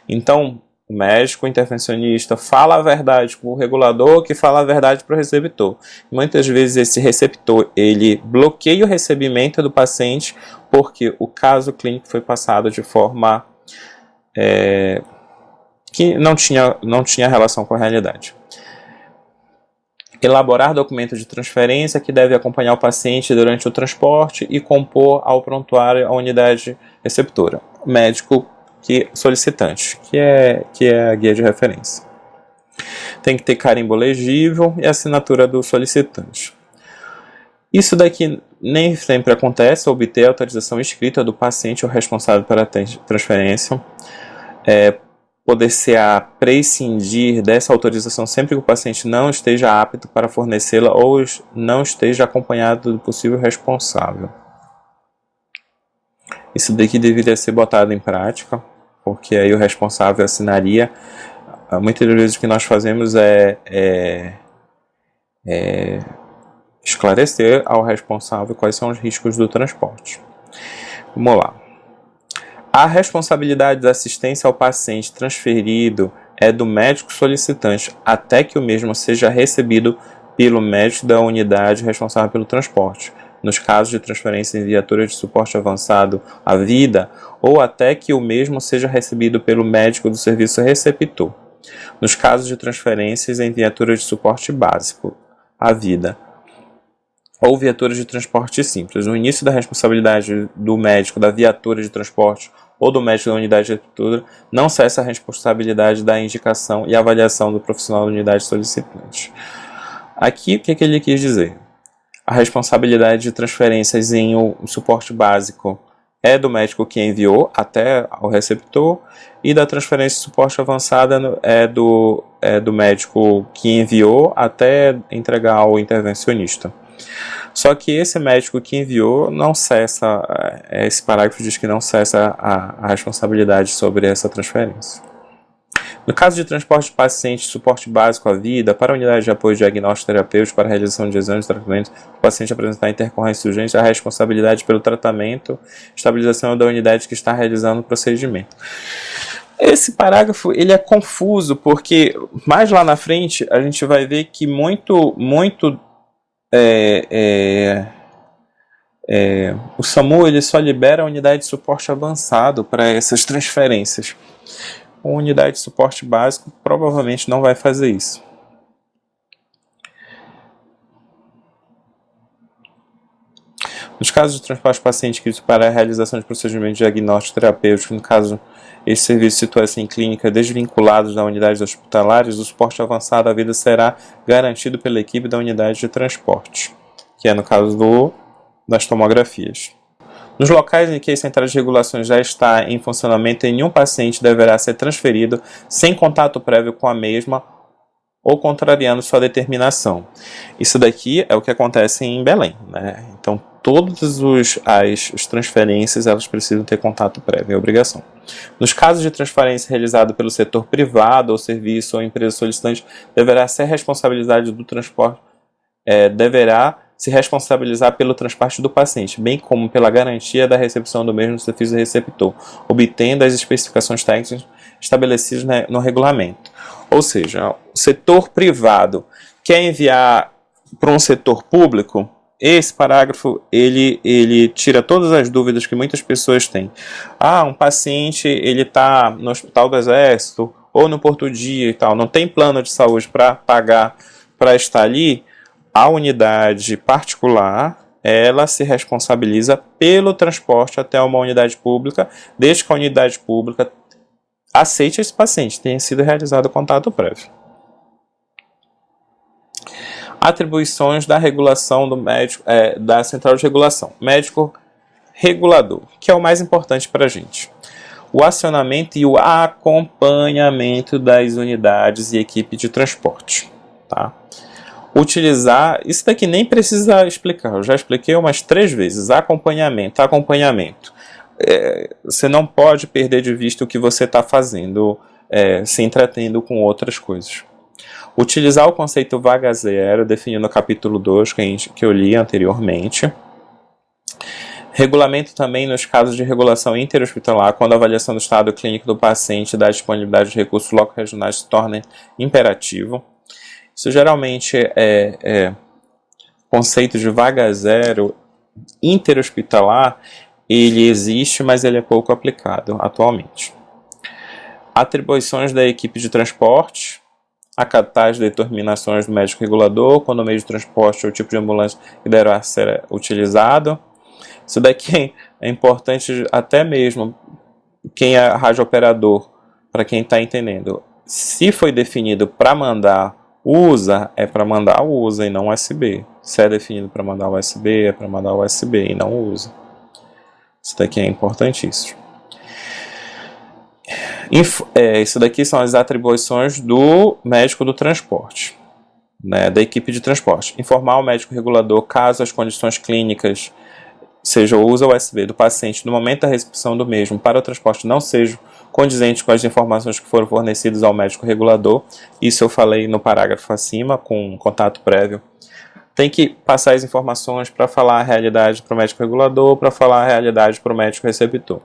Então, o médico intervencionista fala a verdade para o regulador, que fala a verdade para o receptor. Muitas vezes esse receptor ele bloqueia o recebimento do paciente porque o caso clínico foi passado de forma que não tinha relação com a realidade. Elaborar documento de transferência que deve acompanhar o paciente durante o transporte e compor ao prontuário a unidade receptora. Médico solicitante, que é a guia de referência. Tem que ter carimbo legível e assinatura do solicitante. Isso daqui nem sempre acontece, obter a autorização escrita do paciente ou responsável pela transferência. Poder-se-á prescindir dessa autorização sempre que o paciente não esteja apto para fornecê-la ou não esteja acompanhado do possível responsável. Isso daqui deveria ser botado em prática, porque aí o responsável assinaria. Muitas vezes o que nós fazemos é esclarecer ao responsável quais são os riscos do transporte. Vamos lá. A responsabilidade da assistência ao paciente transferido é do médico solicitante até que o mesmo seja recebido pelo médico da unidade responsável pelo transporte, nos casos de transferência em viatura de suporte avançado à vida, ou até que o mesmo seja recebido pelo médico do serviço receptor, nos casos de transferências em viatura de suporte básico à vida, ou viaturas de transporte simples. No início da responsabilidade do médico da viatura de transporte ou do médico da unidade receptora, não cessa a responsabilidade da indicação e avaliação do profissional da unidade solicitante. Aqui, o que ele quis dizer? A responsabilidade de transferências em suporte básico é do médico que enviou até o receptor, e da transferência de suporte avançada é do médico que enviou até entregar ao intervencionista. Só que esse médico que enviou não cessa, esse parágrafo diz que não cessa a responsabilidade sobre essa transferência. No caso de transporte de paciente de suporte básico à vida, para a unidade de apoio diagnóstico terapêutico para a realização de exames e tratamento, o paciente apresentar intercorrência urgente, a responsabilidade pelo tratamento, estabilização da unidade que está realizando o procedimento. Esse parágrafo ele é confuso, porque mais lá na frente a gente vai ver que o SAMU ele só libera a unidade de suporte avançado para essas transferências. A unidade de suporte básico provavelmente não vai fazer isso. Nos casos de transporte de paciente crítico para a realização de procedimentos diagnósticos terapêuticos, no caso esse serviço situa-se em clínica desvinculados da unidade hospitalares, o suporte avançado à vida será garantido pela equipe da unidade de transporte, que é no caso das tomografias. Nos locais em que a central de regulação já está em funcionamento, nenhum paciente deverá ser transferido sem contato prévio com a mesma ou contrariando sua determinação. Isso daqui é o que acontece em Belém, né? Então, todas as transferências elas precisam ter contato prévio, é obrigação. Nos casos de transferência realizada pelo setor privado ou serviço ou empresa solicitante, deverá ser responsabilidade do transporte, deverá se responsabilizar pelo transporte do paciente, bem como pela garantia da recepção do mesmo no serviço receptor, obtendo as especificações técnicas estabelecidas no regulamento. Ou seja, o setor privado quer enviar para um setor público, esse parágrafo ele tira todas as dúvidas que muitas pessoas têm. Um paciente ele está no Hospital do Exército ou no Porto Dia e tal, não tem plano de saúde para pagar para estar ali. A unidade particular, ela se responsabiliza pelo transporte até uma unidade pública, desde que a unidade pública aceite esse paciente, tenha sido realizado o contato prévio. Atribuições da regulação do médico, da central de regulação. Médico regulador, que é o mais importante para a gente. O acionamento e o acompanhamento das unidades e equipe de transporte. Tá? Utilizar, isso daqui nem precisa explicar, eu já expliquei umas 3 vezes, acompanhamento, acompanhamento. Você não pode perder de vista o que você está fazendo, se entretendo com outras coisas. Utilizar o conceito vaga zero, definido no capítulo 2, que eu li anteriormente. Regulamento também nos casos de regulação interhospitalar, quando a avaliação do estado clínico do paciente e da disponibilidade de recursos loco-regionais se torna imperativo. Isso geralmente conceito de vaga zero interhospitalar, ele existe, mas ele é pouco aplicado atualmente. Atribuições da equipe de transporte, acatar as determinações do médico regulador, quando o meio de transporte ou o tipo de ambulância que deverá ser utilizado. Isso daqui é importante até mesmo quem é radiooperador, para quem está entendendo. Se foi definido para mandar USA, é para mandar USA e não USB. Se é definido para mandar USB, é para mandar USB e não USA. Isso daqui é importantíssimo. Isso daqui são as atribuições do médico do transporte, né, da equipe de transporte. Informar o médico regulador caso as condições clínicas, seja o uso USB do paciente no momento da recepção do mesmo para o transporte, não sejam condizentes com as informações que foram fornecidas ao médico regulador. Isso eu falei no parágrafo acima, com contato prévio. Tem que passar as informações para falar a realidade para o médico regulador, para falar a realidade para o médico receptor.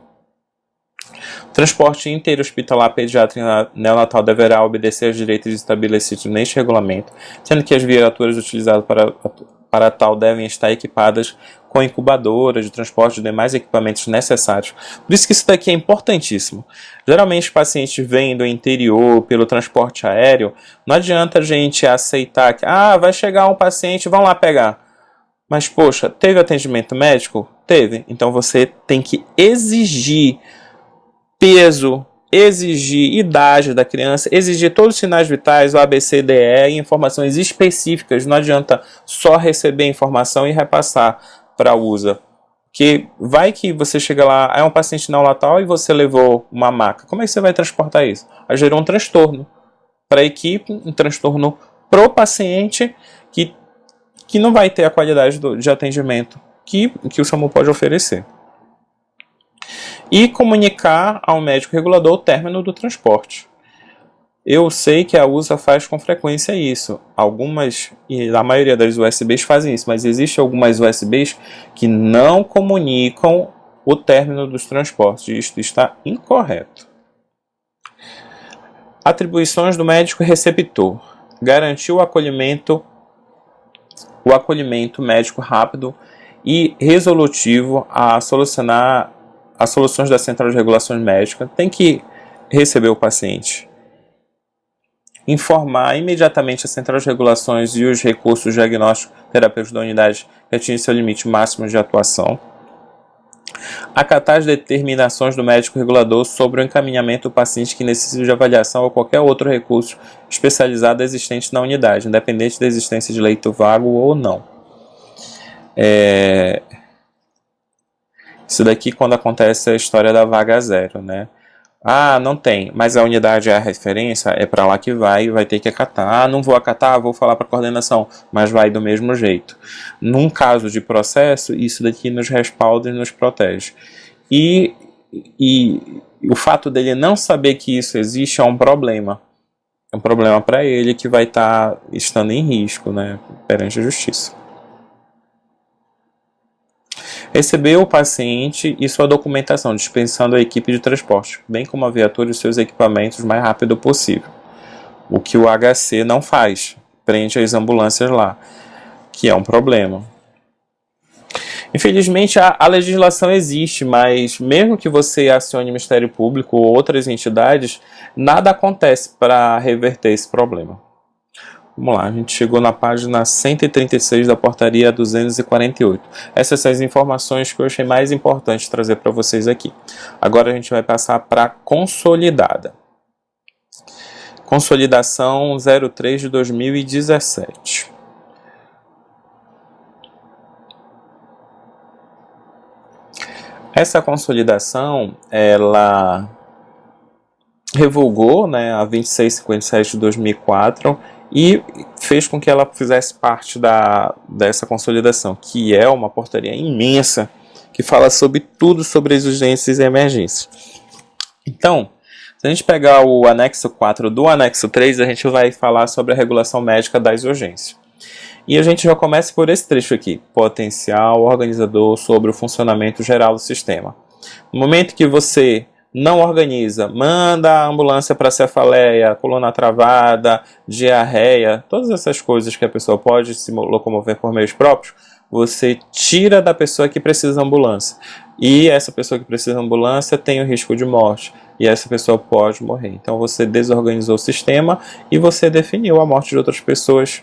Transporte interhospitalar pediátrico e neonatal deverá obedecer aos direitos estabelecidos neste regulamento, sendo que as viaturas utilizadas para tal devem estar equipadas com incubadoras de transporte e demais equipamentos necessários. Por isso que isso daqui é importantíssimo. Geralmente os pacientes vêm do interior pelo transporte aéreo, não adianta a gente aceitar que vai chegar um paciente, vão lá pegar. Mas, poxa, teve atendimento médico? Teve. Então você tem que exigir peso, exigir idade da criança, exigir todos os sinais vitais, o ABCDE, informações específicas. Não adianta só receber informação e repassar para a USA. Que vai que você chega lá, é um paciente neonatal e você levou uma maca. Como é que você vai transportar isso? Aí gerou um transtorno para a equipe, um transtorno para o paciente que não vai ter a qualidade de atendimento que o SAMU pode oferecer. E comunicar ao médico regulador o término do transporte. Eu sei que a USA faz com frequência isso. Algumas, e a maioria das USBs fazem isso, mas existem algumas USBs que não comunicam o término dos transportes. Isto está incorreto. Atribuições do médico receptor. Garantir o acolhimento médico rápido e resolutivo a solucionar as soluções da Central de Regulações Médicas. Tem que receber o paciente. Informar imediatamente a Central de Regulações e os recursos diagnósticos terapêuticos da unidade que atingem seu limite máximo de atuação. Acatar as determinações do médico regulador sobre o encaminhamento do paciente que necessita de avaliação ou qualquer outro recurso especializado existente na unidade, independente da existência de leito vago ou não. Isso daqui quando acontece a história da vaga zero, né? Não tem, mas a unidade é a referência, é para lá que vai ter que acatar. Não vou acatar, vou falar para a coordenação, mas vai do mesmo jeito. Num caso de processo, isso daqui nos respalda e nos protege. E o fato dele não saber que isso existe é um problema. É um problema para ele que vai estar estando em risco, né, perante a justiça. Receber o paciente e sua documentação, dispensando a equipe de transporte, bem como a viatura e seus equipamentos o mais rápido possível. O que o HC não faz, prende as ambulâncias lá, que é um problema. Infelizmente a legislação existe, mas mesmo que você acione o Ministério Público ou outras entidades, nada acontece para reverter esse problema. Vamos lá, a gente chegou na página 136 da portaria 248. Essas são as informações que eu achei mais importante trazer para vocês aqui. Agora a gente vai passar para a consolidada. Consolidação 03 de 2017. Essa consolidação, ela revogou, né, a 2657 de 2004 e fez com que ela fizesse parte dessa consolidação, que é uma portaria imensa, que fala sobre tudo sobre as urgências e emergências. Então, se a gente pegar o anexo 4 do anexo 3, a gente vai falar sobre a regulação médica das urgências. E a gente já começa por esse trecho aqui, potencial organizador sobre o funcionamento geral do sistema. No momento que você não organiza, manda a ambulância para cefaleia, coluna travada, diarreia, todas essas coisas que a pessoa pode se locomover por meios próprios, você tira da pessoa que precisa de ambulância. E essa pessoa que precisa de ambulância tem o risco de morte. E essa pessoa pode morrer. Então você desorganizou o sistema e você definiu a morte de outras pessoas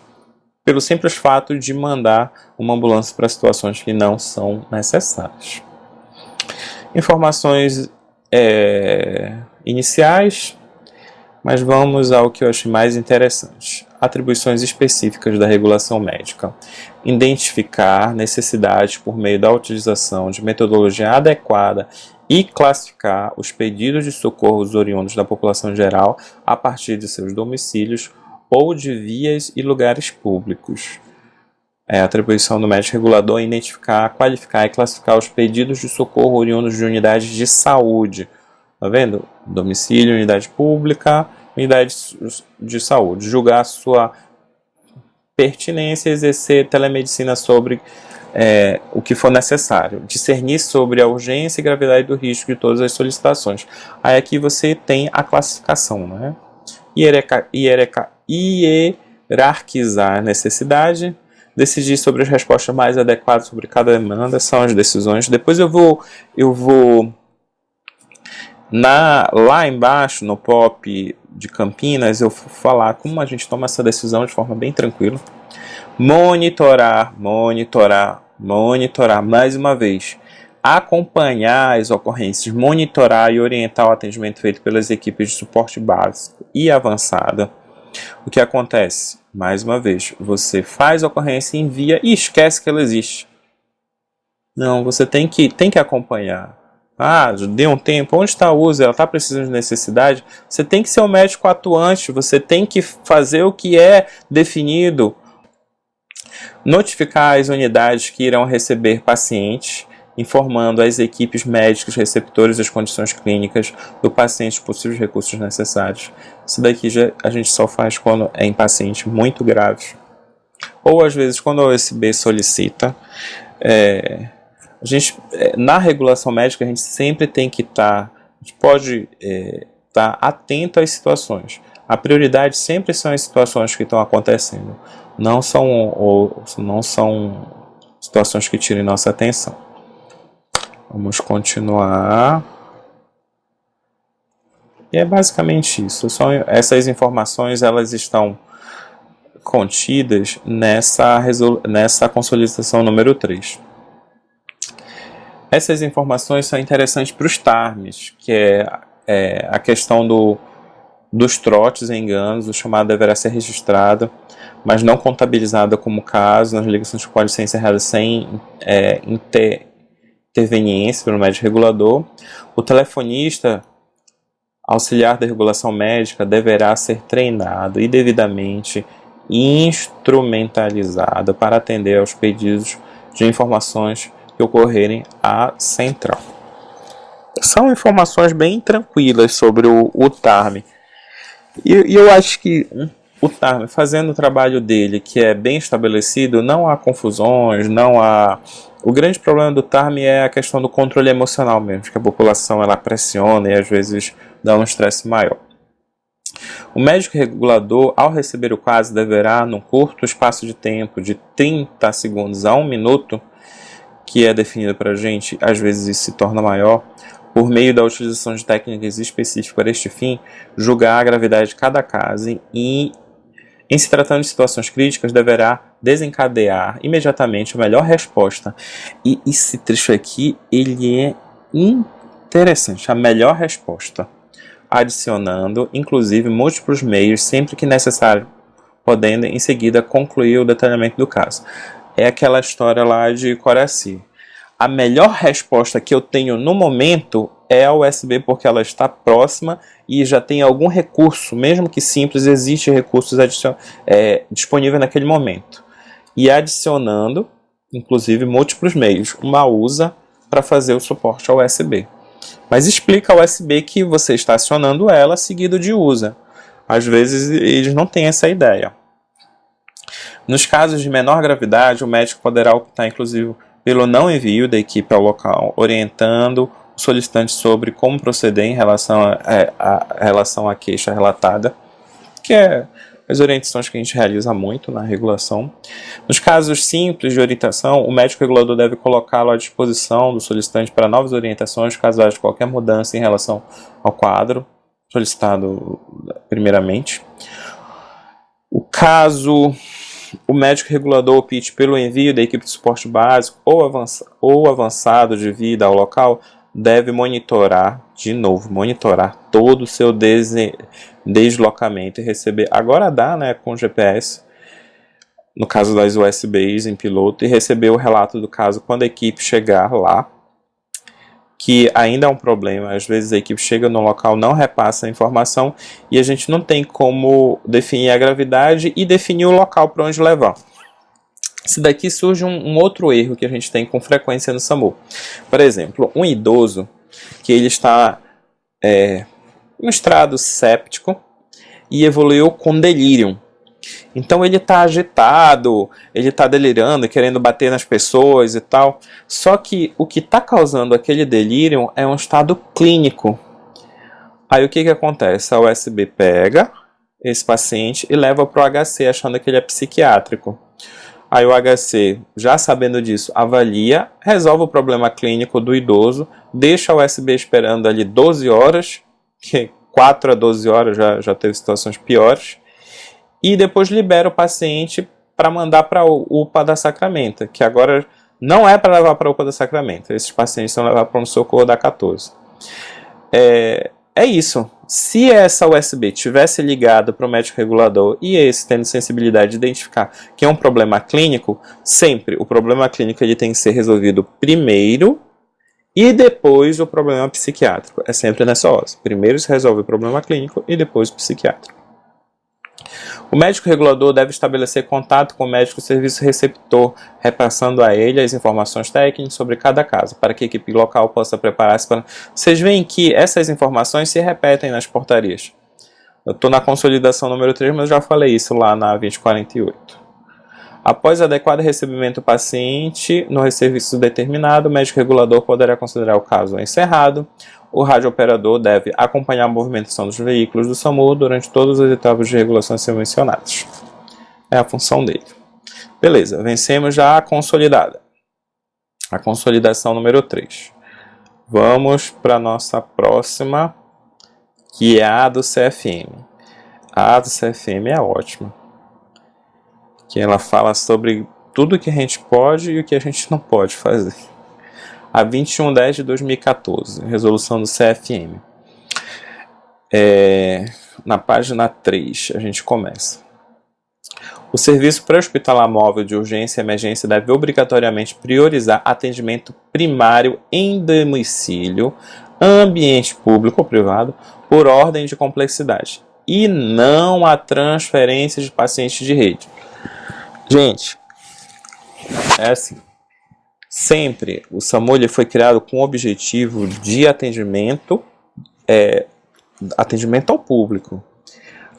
pelo simples fato de mandar uma ambulância para situações que não são necessárias. Informações iniciais, mas vamos ao que eu acho mais interessante. Atribuições específicas da regulação médica. Identificar necessidades por meio da utilização de metodologia adequada e classificar os pedidos de socorros oriundos da população geral a partir de seus domicílios ou de vias e lugares públicos. A atribuição do médico regulador é identificar, qualificar e classificar os pedidos de socorro oriundos de unidades de saúde. Tá vendo? Domicílio, unidade pública, unidade de saúde. Julgar a sua pertinência e exercer telemedicina sobre o que for necessário. Discernir sobre a urgência e gravidade do risco de todas as solicitações. Aí aqui você tem a classificação, né? Hierarquizar a necessidade, decidir sobre as respostas mais adequadas sobre cada demanda, são as decisões. Depois eu vou lá embaixo, no POP de Campinas, eu vou falar como a gente toma essa decisão de forma bem tranquila. Monitorar, mais uma vez. Acompanhar as ocorrências, monitorar e orientar o atendimento feito pelas equipes de suporte básico e avançada. O que acontece? Mais uma vez, você faz a ocorrência, envia e esquece que ela existe. Não, você tem que acompanhar. Deu um tempo, onde está a uso? Ela está precisando de necessidade? Você tem que ser um médico atuante, você tem que fazer o que é definido. Notificar as unidades que irão receber pacientes, informando as equipes médicas receptores das condições clínicas do paciente os possíveis recursos necessários. Isso daqui a gente só faz quando é em paciente muito grave. Ou às vezes quando a USB solicita. Na regulação médica a gente sempre tem que estar atento às situações. A prioridade sempre são as situações que estão acontecendo. Não são situações que tirem nossa atenção. Vamos continuar. E é basicamente isso. Essas informações elas estão contidas nessa consolidação número 3. Essas informações são interessantes para os TARMs, que é a questão dos trotes e enganos. O chamado deverá ser registrado, mas não contabilizado como caso nas ligações que podem ser encerradas sem interveniência pelo médico regulador. O telefonista auxiliar da regulação médica deverá ser treinado e devidamente instrumentalizado para atender aos pedidos de informações que ocorrerem à central. São informações bem tranquilas sobre o TARM. E eu acho que o TARM, fazendo o trabalho dele, que é bem estabelecido, não há confusões, não há... O grande problema do TARM é a questão do controle emocional mesmo, que a população ela pressiona e às vezes dá um estresse maior. O médico regulador, ao receber o caso, deverá, num curto espaço de tempo de 30 segundos a 1 minuto, que é definido para a gente, às vezes isso se torna maior, por meio da utilização de técnicas específicas para este fim, julgar a gravidade de cada caso e, em se tratando de situações críticas, deverá desencadear imediatamente a melhor resposta. E esse trecho aqui, ele é interessante, a melhor resposta, adicionando, inclusive, múltiplos meios, sempre que necessário, podendo, em seguida, concluir o detalhamento do caso. É aquela história lá de Coraci. a melhor resposta que eu tenho no momento é a USB, porque ela está próxima e já tem algum recurso, mesmo que simples, existe recursos disponíveis naquele momento. E adicionando, inclusive, múltiplos meios. Uma usa para fazer o suporte ao USB. Mas explica ao USB que você está acionando ela seguido de usa. Às vezes eles não têm essa ideia. Nos casos de menor gravidade, o médico poderá optar, inclusive, pelo não envio da equipe ao local, orientando o solicitante sobre como proceder em relação à queixa relatada, que é as orientações que a gente realiza muito na regulação. Nos casos simples de orientação, o médico regulador deve colocá-lo à disposição do solicitante para novas orientações, caso haja qualquer mudança em relação ao quadro solicitado primeiramente. O médico regulador opte pelo envio da equipe de suporte básico ou avançado de vida ao local, deve monitorar todo o seu deslocamento e receber, agora dá, né, com GPS, no caso das USBs em piloto, e receber o relato do caso quando a equipe chegar lá, que ainda é um problema. Às vezes a equipe chega no local, não repassa a informação e a gente não tem como definir a gravidade e definir o local para onde levar. Isso daqui surge um outro erro que a gente tem com frequência no SAMU. Por exemplo, um idoso que ele está em um estado séptico e evoluiu com delírio. Então ele está agitado, ele está delirando, querendo bater nas pessoas e tal. Só que o que está causando aquele delírio é um estado clínico. Aí o que acontece? A USB pega esse paciente e leva para o HC achando que ele é psiquiátrico. Aí o HC, já sabendo disso, avalia, resolve o problema clínico do idoso, deixa o USB esperando ali 12 horas, que 4 a 12 horas já teve situações piores, e depois libera o paciente para mandar para a UPA da Sacramento, que agora não é para levar para a UPA da Sacramento, esses pacientes são levados para um socorro da 14. É isso. Se essa USB tivesse ligado para o médico regulador e esse tendo sensibilidade de identificar que é um problema clínico, sempre o problema clínico ele tem que ser resolvido primeiro e depois o problema psiquiátrico. É sempre nessa ordem. Primeiro se resolve o problema clínico e depois o psiquiátrico. O médico regulador deve estabelecer contato com o médico serviço receptor, repassando a ele as informações técnicas sobre cada caso, para que a equipe local possa preparar-se para... Vocês veem que essas informações se repetem nas portarias. Eu estou na consolidação número 3, mas eu já falei isso lá na 2048. Após adequado recebimento do paciente no serviço determinado, o médico regulador poderá considerar o caso encerrado. O radiooperador deve acompanhar a movimentação dos veículos do SAMU durante todas as etapas de regulação a ser mencionadas. É a função dele. Beleza, vencemos já a consolidada. A consolidação número 3. Vamos para a nossa próxima, que é a do CFM. A do CFM é ótima. Que ela fala sobre tudo que a gente pode e o que a gente não pode fazer. A 2110 de 2014, resolução do CFM. Na página 3, a gente começa. O serviço pré-hospitalar móvel de urgência e emergência deve obrigatoriamente priorizar atendimento primário em domicílio, ambiente público ou privado, por ordem de complexidade, e não a transferência de pacientes de rede. Gente, é assim. Sempre o SAMU ele foi criado com o objetivo de atendimento ao público.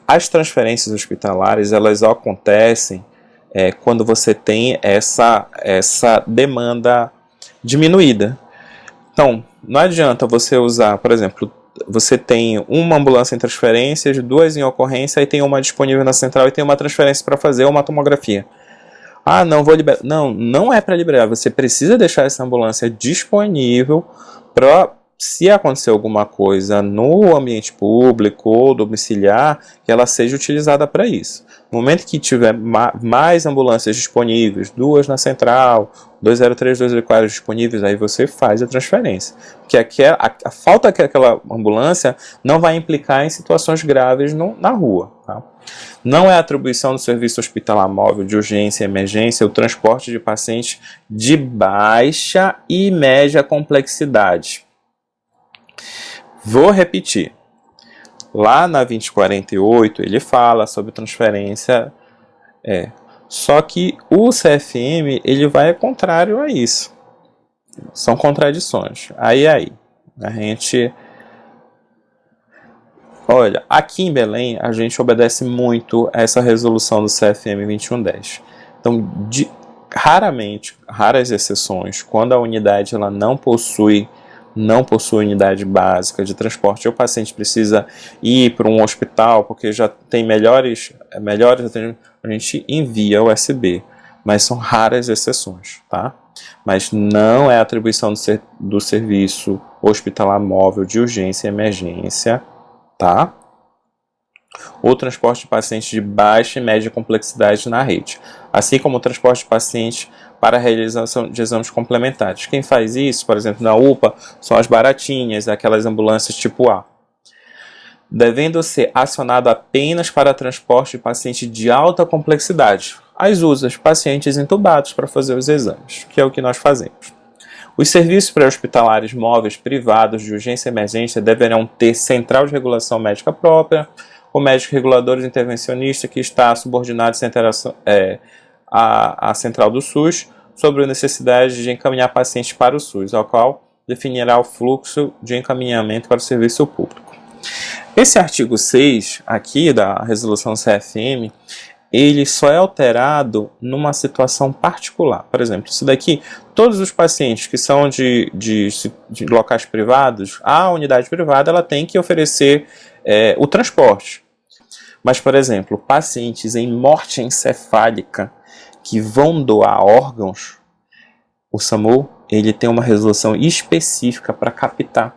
As transferências hospitalares elas acontecem quando você tem essa demanda diminuída. Então, não adianta você usar, por exemplo, você tem uma ambulância em transferências, 2 em ocorrência, e tem uma disponível na central e tem uma transferência para fazer uma tomografia. Ah, não vou liberar. Não, não é para liberar. Você precisa deixar essa ambulância disponível para, se acontecer alguma coisa no ambiente público ou domiciliar, que ela seja utilizada para isso. No momento que tiver mais ambulâncias disponíveis, 2 na central, 203, 204 disponíveis, aí você faz a transferência. Porque a falta daquela ambulância não vai implicar em situações graves na rua. Tá? Não é atribuição do serviço hospitalar móvel de urgência e emergência o transporte de pacientes de baixa e média complexidade. Vou repetir. Lá na 2048 ele fala sobre transferência. Só que o CFM ele vai contrário a isso. São contradições. Aí. A gente... Olha, aqui em Belém a gente obedece muito a essa resolução do CFM 2110. Então, raras exceções, quando a unidade ela não possui unidade básica de transporte, o paciente precisa ir para um hospital porque já tem melhores a gente envia o USB, mas são raras exceções, tá? Mas não é atribuição do serviço hospitalar móvel de urgência e emergência, tá? Ou transporte de pacientes de baixa e média complexidade na rede, assim como o transporte de pacientes para a realização de exames complementares. Quem faz isso, por exemplo, na UPA, são as baratinhas, aquelas ambulâncias tipo A, devendo ser acionado apenas para transporte de pacientes de alta complexidade. As USAs, pacientes entubados para fazer os exames, que é o que nós fazemos. Os serviços pré-hospitalares móveis privados de urgência e emergência deverão ter central de regulação médica própria, o médico regulador intervencionista que está subordinado à central do SUS sobre a necessidade de encaminhar pacientes para o SUS, ao qual definirá o fluxo de encaminhamento para o serviço público. Esse artigo 6 aqui da resolução CFM, ele só é alterado numa situação particular. Por exemplo, isso daqui, todos os pacientes que são de locais privados, a unidade privada ela tem que oferecer o transporte. Mas, por exemplo, pacientes em morte encefálica que vão doar órgãos, o SAMU ele tem uma resolução específica para captar.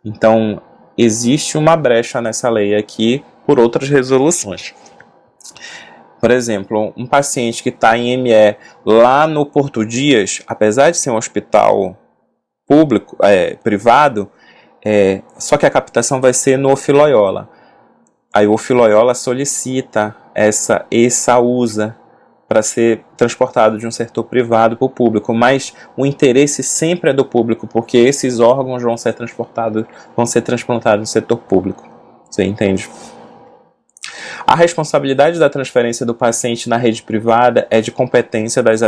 Então, existe uma brecha nessa lei aqui por outras resoluções. Por exemplo, um paciente que está em ME lá no Porto Dias, apesar de ser um hospital público, privado, só que a captação vai ser no Ofiloiola. Aí o Ofiloiola solicita essa usa para ser transportado de um setor privado para o público, mas o interesse sempre é do público, porque esses órgãos vão ser transplantados no setor público. Você entende? A responsabilidade da transferência do paciente na rede privada é de competência das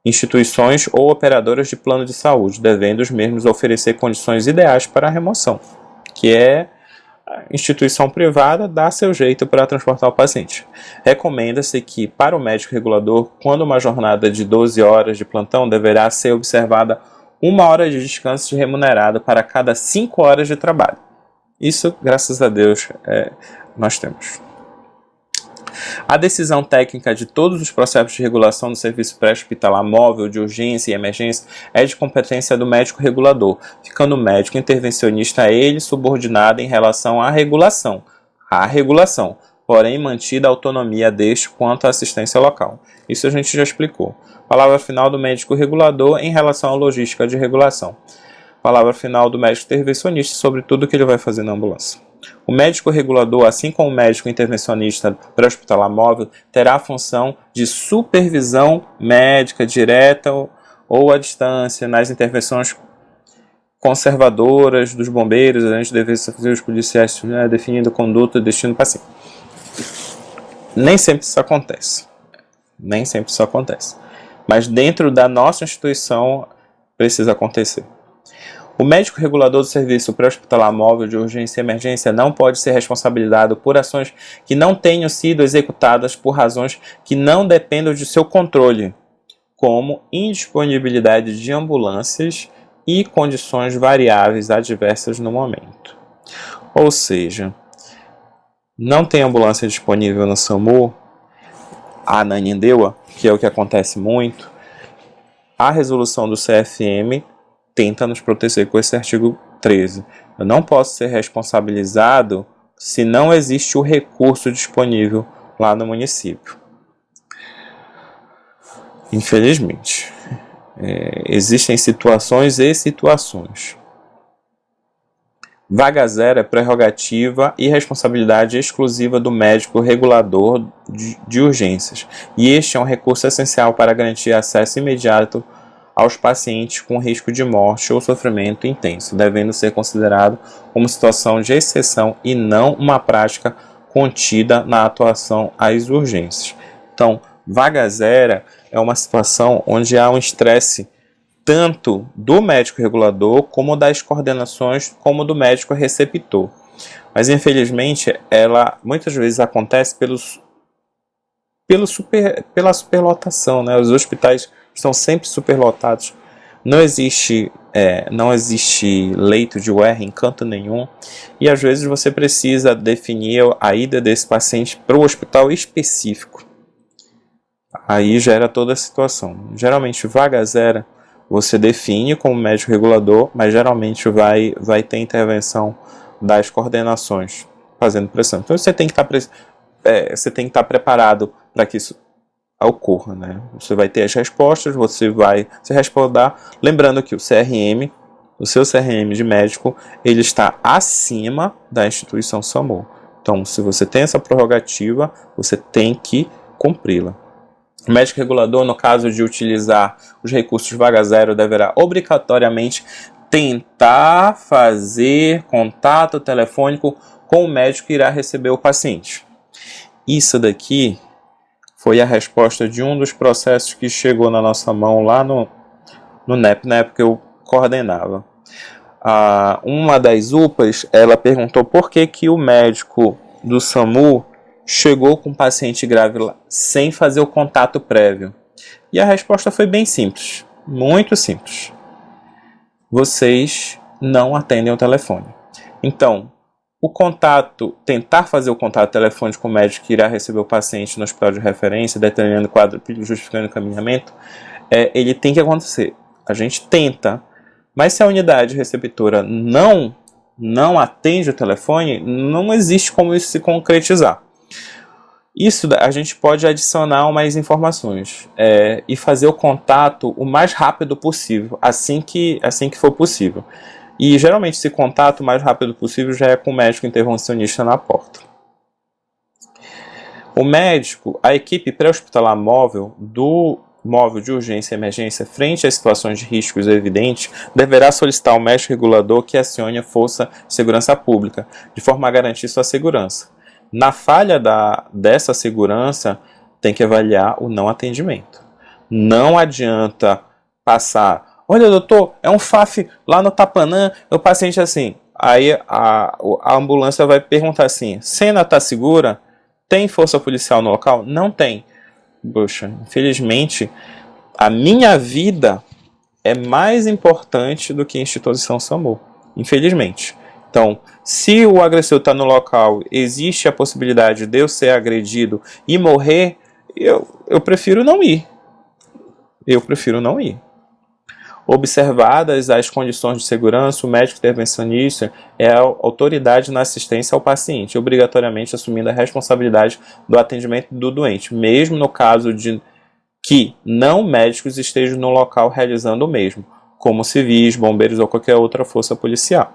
instituições ou operadoras de plano de saúde, devendo os mesmos oferecer condições ideais para a remoção, que é a instituição privada dá seu jeito para transportar o paciente. Recomenda-se que, para o médico regulador, quando uma jornada de 12 horas de plantão, deverá ser observada 1 hora de descanso remunerado para cada 5 horas de trabalho. Isso, graças a Deus, nós temos. A decisão técnica de todos os processos de regulação do serviço pré-hospitalar móvel de urgência e emergência é de competência do médico regulador, ficando o médico intervencionista a ele subordinado em relação à regulação, porém mantida a autonomia deste quanto à assistência local. Isso a gente já explicou. Palavra final do médico regulador em relação à logística de regulação. Palavra final do médico intervencionista sobre tudo o que ele vai fazer na ambulância. O médico regulador, assim como o médico intervencionista pré-hospitalar móvel, terá a função de supervisão médica direta ou à distância nas intervenções conservadoras dos bombeiros, agentes de defesa, os policiais, definindo conduta e destino do paciente. Nem sempre isso acontece. Mas dentro da nossa instituição precisa acontecer. O médico regulador do serviço pré-hospitalar móvel de urgência e emergência não pode ser responsabilizado por ações que não tenham sido executadas por razões que não dependam de seu controle, como indisponibilidade de ambulâncias e condições variáveis adversas no momento. Ou seja, não tem ambulância disponível no SAMU, a Ananindeua, que é o que acontece muito, a resolução do CFM tenta nos proteger com esse artigo 13. Eu não posso ser responsabilizado se não existe o recurso disponível lá no município. Infelizmente. Existem situações e situações. Vaga zero é prerrogativa e responsabilidade exclusiva do médico regulador de urgências, e este é um recurso essencial para garantir acesso imediato aos pacientes com risco de morte ou sofrimento intenso, devendo ser considerado como situação de exceção e não uma prática contida na atuação às urgências. Então, vaga zero é uma situação onde há um estresse tanto do médico regulador, como das coordenações, como do médico receptor. Mas, infelizmente, ela muitas vezes acontece pela superlotação, né? Os hospitais estão sempre superlotados, não existe leito de UR em canto nenhum, e às vezes você precisa definir a ida desse paciente para o hospital específico. Aí gera toda a situação. Geralmente, vaga zero você define como médico regulador, mas geralmente vai ter intervenção das coordenações fazendo pressão. Então você tem que estar preparado para que isso ocorra, né? Você vai ter as respostas, você vai se responder, lembrando que o seu CRM de médico, ele está acima da instituição SAMU. Então, se você tem essa prerrogativa, você tem que cumpri-la. O médico regulador, no caso de utilizar os recursos vaga zero, deverá obrigatoriamente tentar fazer contato telefônico com o médico que irá receber o paciente. Isso daqui foi a resposta de um dos processos que chegou na nossa mão lá no NEP, na época que eu coordenava. Uma das UPAs, ela perguntou por que o médico do SAMU chegou com um paciente grave lá, sem fazer o contato prévio. E a resposta foi bem simples, muito simples. Vocês não atendem o telefone. Então, tentar fazer o contato telefônico com o médico que irá receber o paciente no hospital de referência, determinando o quadro, justificando o encaminhamento, ele tem que acontecer. A gente tenta, mas se a unidade receptora não atende o telefone, não existe como isso se concretizar. Isso a gente pode adicionar mais informações e fazer o contato o mais rápido possível, assim que for possível. E geralmente esse contato o mais rápido possível já é com o médico intervencionista na porta. O médico, a equipe pré-hospitalar móvel do móvel de urgência e emergência frente às situações de riscos evidentes, deverá solicitar ao médico regulador que acione a Força de Segurança Pública, de forma a garantir sua segurança. Na falha dessa segurança, tem que avaliar o não atendimento. Não adianta passar, olha doutor, é um FAF lá no Tapanã, o paciente assim. Aí a ambulância vai perguntar assim, cena está segura? Tem força policial no local? Não tem. Poxa, infelizmente, a minha vida é mais importante do que a instituição SAMU. Infelizmente. Então, se o agressor está no local, existe a possibilidade de eu ser agredido e morrer, eu prefiro não ir. Observadas as condições de segurança, o médico intervencionista é a autoridade na assistência ao paciente, obrigatoriamente assumindo a responsabilidade do atendimento do doente, mesmo no caso de que não médicos estejam no local realizando o mesmo, como civis, bombeiros ou qualquer outra força policial.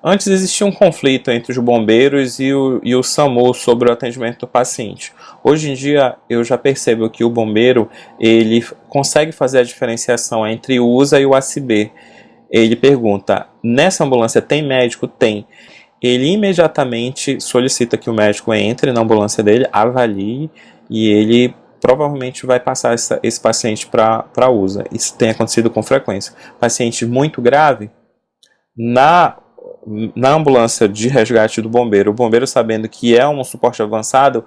Antes existia um conflito entre os bombeiros e o SAMU sobre o atendimento do paciente. Hoje em dia eu já percebo que o bombeiro ele consegue fazer a diferenciação entre o USA e o ACB. Ele pergunta, nessa ambulância tem médico? Tem. Ele imediatamente solicita que o médico entre na ambulância dele, avalie e ele provavelmente vai passar esse paciente para a USA. Isso tem acontecido com frequência. Paciente muito grave, na ambulância de resgate do bombeiro, o bombeiro sabendo que é um suporte avançado,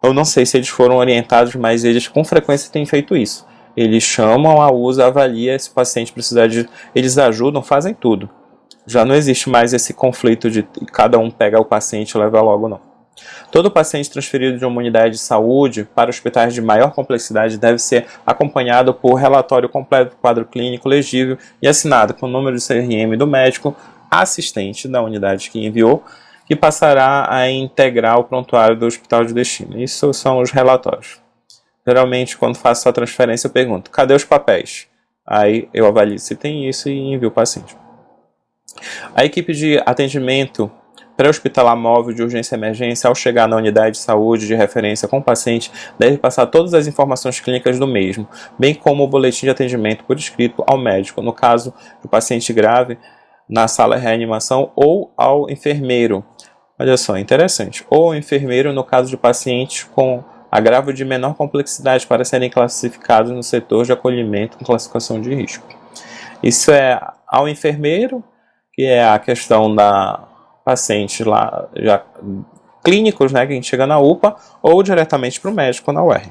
eu não sei se eles foram orientados, mas eles com frequência têm feito isso. Eles chamam a USA, avalia se o paciente precisar de... Eles ajudam, fazem tudo. Já não existe mais esse conflito de cada um pega o paciente e leva logo, não. Todo paciente transferido de uma unidade de saúde para hospitais de maior complexidade deve ser acompanhado por relatório completo do quadro clínico legível e assinado com o número de CRM do médico assistente da unidade que enviou, que passará a integrar o prontuário do hospital de destino. Isso são os relatórios. Geralmente, quando faço a transferência, eu pergunto, cadê os papéis? Aí eu avalio se tem isso e envio o paciente. A equipe de atendimento pré-hospitalar móvel de urgência e emergência, ao chegar na unidade de saúde de referência com o paciente, deve passar todas as informações clínicas do mesmo, bem como o boletim de atendimento por escrito ao médico, no caso do paciente grave, na sala de reanimação, ou ao enfermeiro. Olha só, interessante. Ou ao enfermeiro no caso de pacientes com agravo de menor complexidade para serem classificados no setor de acolhimento com classificação de risco. Isso é ao enfermeiro, que é a questão da paciente lá, já clínicos, né, que a gente chega na UPA, ou diretamente para o médico na UR.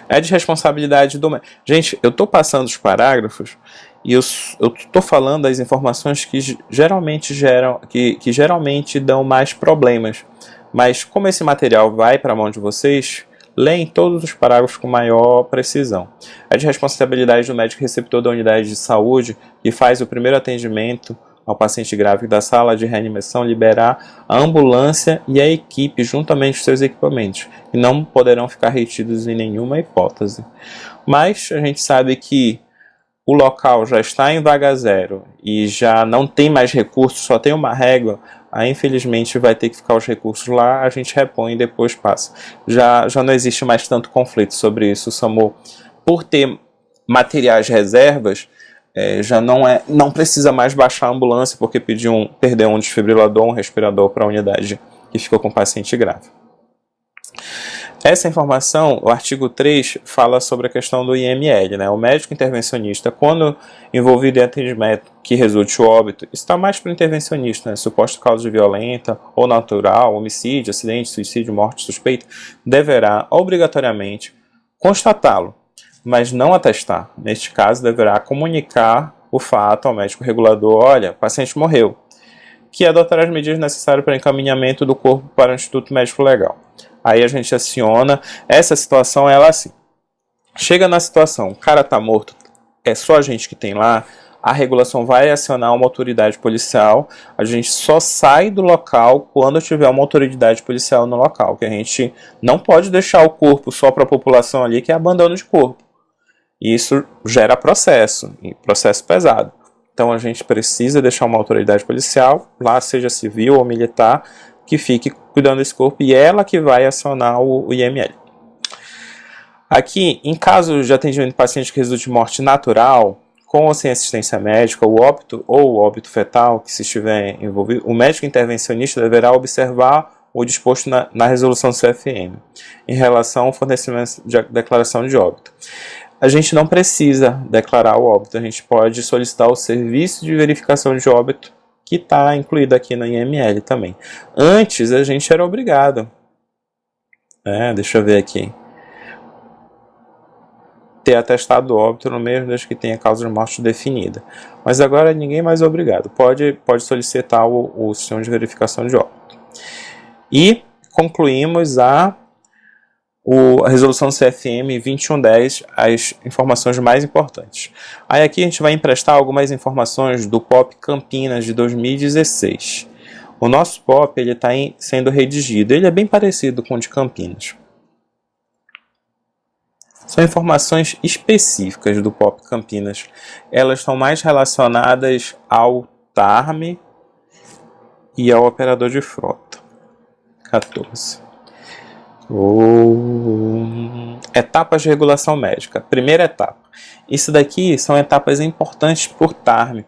É de responsabilidade do médico. Gente, eu estou passando os parágrafos e eu estou falando das informações que geralmente que geralmente dão mais problemas. Mas como esse material vai para a mão de vocês, leem todos os parágrafos com maior precisão. É de responsabilidade do médico receptor da unidade de saúde que faz o primeiro atendimento ao paciente grave da sala de reanimação liberar a ambulância e a equipe juntamente com seus equipamentos, que não poderão ficar retidos em nenhuma hipótese. Mas a gente sabe que o local já está em vaga zero e já não tem mais recursos, só tem uma régua, aí infelizmente vai ter que ficar os recursos lá, a gente repõe e depois passa. Já não existe mais tanto conflito sobre isso. O SAMU, por ter materiais reservas, já não precisa mais baixar a ambulância porque perdeu um desfibrilador, um respirador para a unidade que ficou com o paciente grave. Essa informação, o artigo 3, fala sobre a questão do IML, né? O médico intervencionista, quando envolvido em atendimento que resulte o óbito, está mais para o intervencionista, né? Suposta causa violenta ou natural, homicídio, acidente, suicídio, morte suspeita, deverá obrigatoriamente constatá-lo, mas não atestar. Neste caso, deverá comunicar o fato ao médico regulador: olha, o paciente morreu, que adotará as medidas necessárias para encaminhamento do corpo para o Instituto Médico Legal. Aí a gente aciona. Essa situação, ela assim, chega na situação, o cara tá morto, é só a gente que tem lá, a regulação vai acionar uma autoridade policial, a gente só sai do local quando tiver uma autoridade policial no local, que a gente não pode deixar o corpo só para a população ali, que é abandono de corpo. Isso gera processo, e processo pesado. Então a gente precisa deixar uma autoridade policial, lá seja civil ou militar, que fique cuidando desse corpo, e ela que vai acionar o IML. Aqui, em caso de atendimento de paciente que resulte de morte natural, com ou sem assistência médica, o óbito ou o óbito fetal, que se estiver envolvido, o médico intervencionista deverá observar o disposto na resolução do CFM, em relação ao fornecimento de declaração de óbito. A gente não precisa declarar o óbito, a gente pode solicitar o serviço de verificação de óbito, que está incluído aqui na IML também. Antes a gente era obrigado, deixa eu ver aqui, ter atestado do óbito no mesmo desde que tenha causa de morte definida. Mas agora ninguém mais é obrigado, pode solicitar o sistema de verificação de óbito. E concluímos a resolução do CFM 2110, as informações mais importantes. Aí aqui a gente vai emprestar algumas informações do POP Campinas de 2016. O nosso POP está sendo redigido, ele é bem parecido com o de Campinas. São informações específicas do POP Campinas. Elas estão mais relacionadas ao TARM e ao operador de frota. 14. Etapas de regulação médica. Primeira etapa. Isso daqui são etapas importantes por TARM.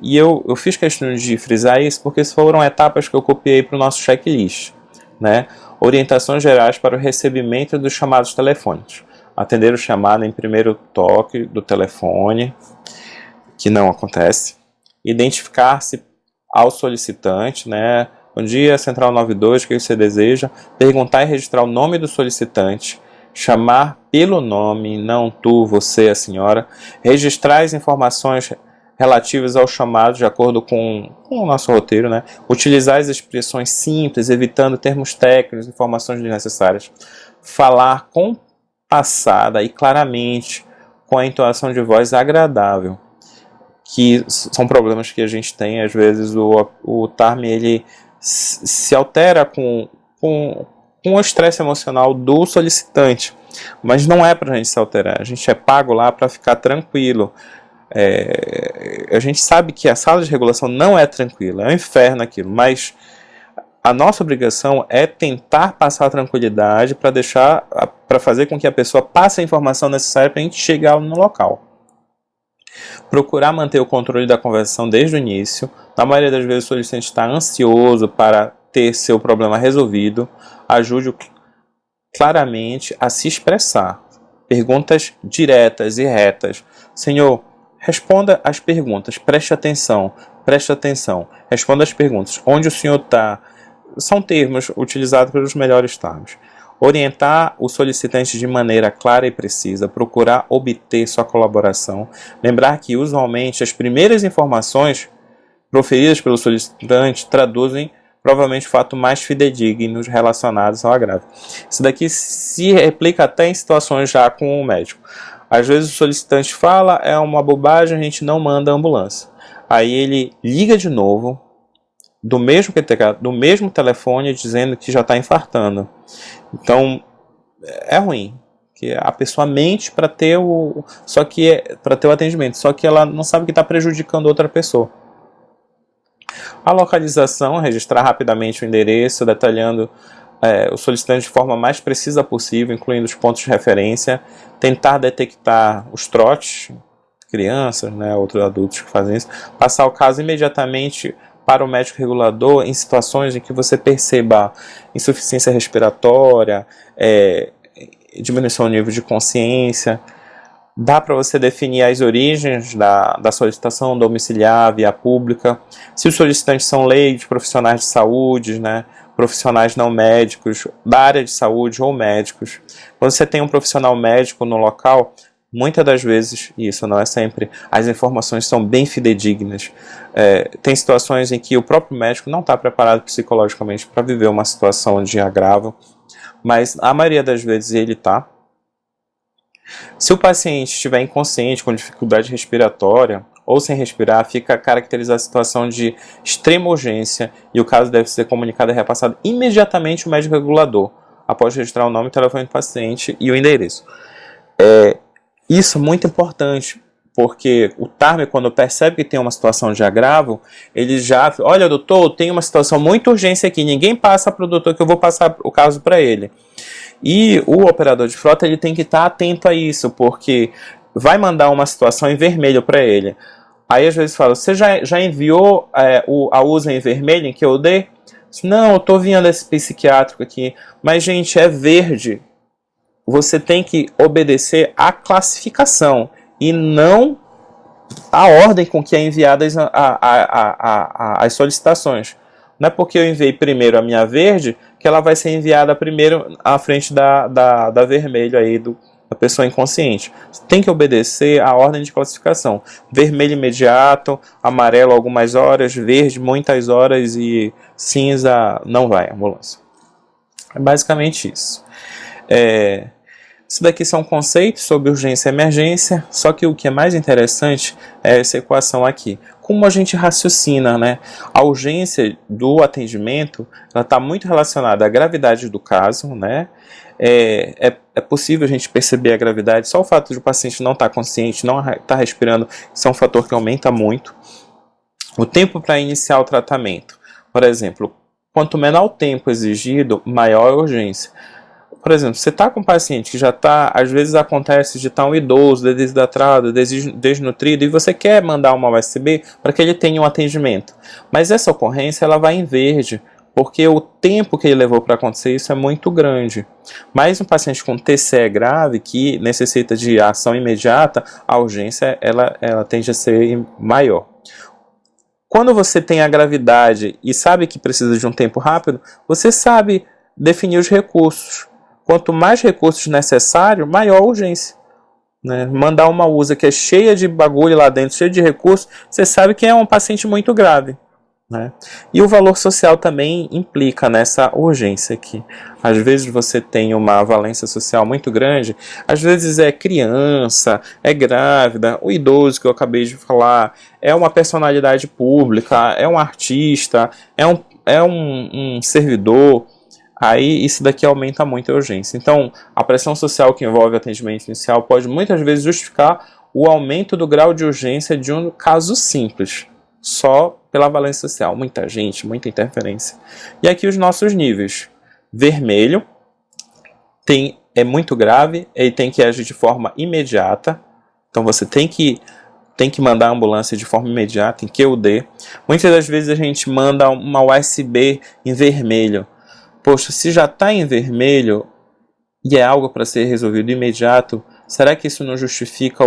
E eu fiz questão de frisar isso porque foram etapas que eu copiei para o nosso checklist, né? Orientações gerais para o recebimento dos chamados telefônicos. Atender o chamado em primeiro toque do telefone, que não acontece. Identificar-se ao solicitante, né? Bom dia, Central 92, o que você deseja? Perguntar e registrar o nome do solicitante. Chamar pelo nome, não tu, você, a senhora. Registrar as informações relativas ao chamado de acordo com o nosso roteiro, né? Utilizar as expressões simples, evitando termos técnicos, informações desnecessárias. Falar compassada e claramente, com a entonação de voz agradável. Que são problemas que a gente tem, às vezes o TARM, ele se altera com o estresse emocional do solicitante, mas não é para a gente se alterar, a gente é pago lá para ficar tranquilo. a gente sabe que a sala de regulação não é tranquila, é um inferno aquilo, mas a nossa obrigação é tentar passar a tranquilidade para fazer com que a pessoa passe a informação necessária para a gente chegar no local. Procurar manter o controle da conversação desde o início. Na maioria das vezes o solicitante está ansioso para ter seu problema resolvido. Ajude-o claramente a se expressar. Perguntas diretas e retas. Senhor, responda as perguntas. Preste atenção. Responda as perguntas. Onde o senhor está? São termos utilizados pelos melhores termos. Orientar o solicitante de maneira clara e precisa, procurar obter sua colaboração. Lembrar que, usualmente, as primeiras informações proferidas pelo solicitante traduzem provavelmente fatos mais fidedignos relacionados ao agravo. Isso daqui se replica até em situações já com o médico. Às vezes o solicitante fala, é uma bobagem, a gente não manda a ambulância. Aí ele liga de novo, do mesmo telefone, dizendo que já está infartando. Então, é ruim, que a pessoa mente para ter o atendimento, só que ela não sabe que está prejudicando outra pessoa. A localização, registrar rapidamente o endereço, detalhando o solicitante de forma mais precisa possível, incluindo os pontos de referência, tentar detectar os trotes, crianças, né, outros adultos que fazem isso, passar o caso imediatamente para o médico regulador em situações em que você perceba insuficiência respiratória, diminuição do nível de consciência. Dá para você definir as origens da solicitação domiciliar, via pública, se os solicitantes são leigos, profissionais de saúde, né, profissionais não médicos, da área de saúde ou médicos. Quando você tem um profissional médico no local, muitas das vezes, e isso não é sempre, as informações são bem fidedignas. Tem situações em que o próprio médico não está preparado psicologicamente para viver uma situação de agravo, mas a maioria das vezes ele está. Se o paciente estiver inconsciente, com dificuldade respiratória ou sem respirar, fica caracterizada a situação de extrema urgência e o caso deve ser comunicado e repassado imediatamente ao médico regulador, após registrar o nome e telefone do paciente e o endereço. Isso é muito importante, porque o TARME, quando percebe que tem uma situação de agravo, ele já, olha doutor, tem uma situação muito urgente aqui, ninguém passa para o doutor que eu vou passar o caso para ele. E o operador de frota ele tem que estar atento a isso, porque vai mandar uma situação em vermelho para ele. Aí às vezes fala, você já enviou a USA em vermelho em que eu dei? Não, eu estou vendo esse psiquiátrico aqui. Mas gente, é verde. Você tem que obedecer à classificação e não à ordem com que é enviadas as solicitações. Não é porque eu enviei primeiro a minha verde que ela vai ser enviada primeiro à frente da vermelho aí da pessoa inconsciente. Você tem que obedecer à ordem de classificação. Vermelho imediato, amarelo algumas horas, verde muitas horas e cinza não vai, ambulância. É basicamente isso. Isso daqui são conceitos sobre urgência e emergência, só que o que é mais interessante é essa equação aqui. Como a gente raciocina, né? A urgência do atendimento está muito relacionada à gravidade do caso, né? É possível a gente perceber a gravidade, só o fato de o paciente não estar consciente, não estar respirando, isso é um fator que aumenta muito. O tempo para iniciar o tratamento, por exemplo, quanto menor o tempo exigido, maior a urgência. Por exemplo, você está com um paciente que já está, às vezes acontece de estar um idoso, desidratado, desnutrido, e você quer mandar uma USB para que ele tenha um atendimento. Mas essa ocorrência ela vai em verde, porque o tempo que ele levou para acontecer isso é muito grande. Mas um paciente com TCE grave, que necessita de ação imediata, a urgência ela tende a ser maior. Quando você tem a gravidade e sabe que precisa de um tempo rápido, você sabe definir os recursos. Quanto mais recursos necessários, maior a urgência. Né? Mandar uma USA que é cheia de bagulho lá dentro, cheia de recursos, você sabe que é um paciente muito grave. Né? E o valor social também implica nessa urgência aqui. Às vezes você tem uma valência social muito grande, às vezes é criança, é grávida, o idoso que eu acabei de falar, é uma personalidade pública, é um artista, é um servidor. Aí isso daqui aumenta muito a urgência. Então, a pressão social que envolve o atendimento inicial pode muitas vezes justificar o aumento do grau de urgência de um caso simples, só pela valência social. Muita gente, muita interferência. E aqui os nossos níveis. Vermelho é muito grave, ele tem que agir de forma imediata. Então você tem que mandar a ambulância de forma imediata, em QUD. Muitas das vezes a gente manda uma USB em vermelho. Poxa, se já está em vermelho e é algo para ser resolvido imediato, será que isso não justifica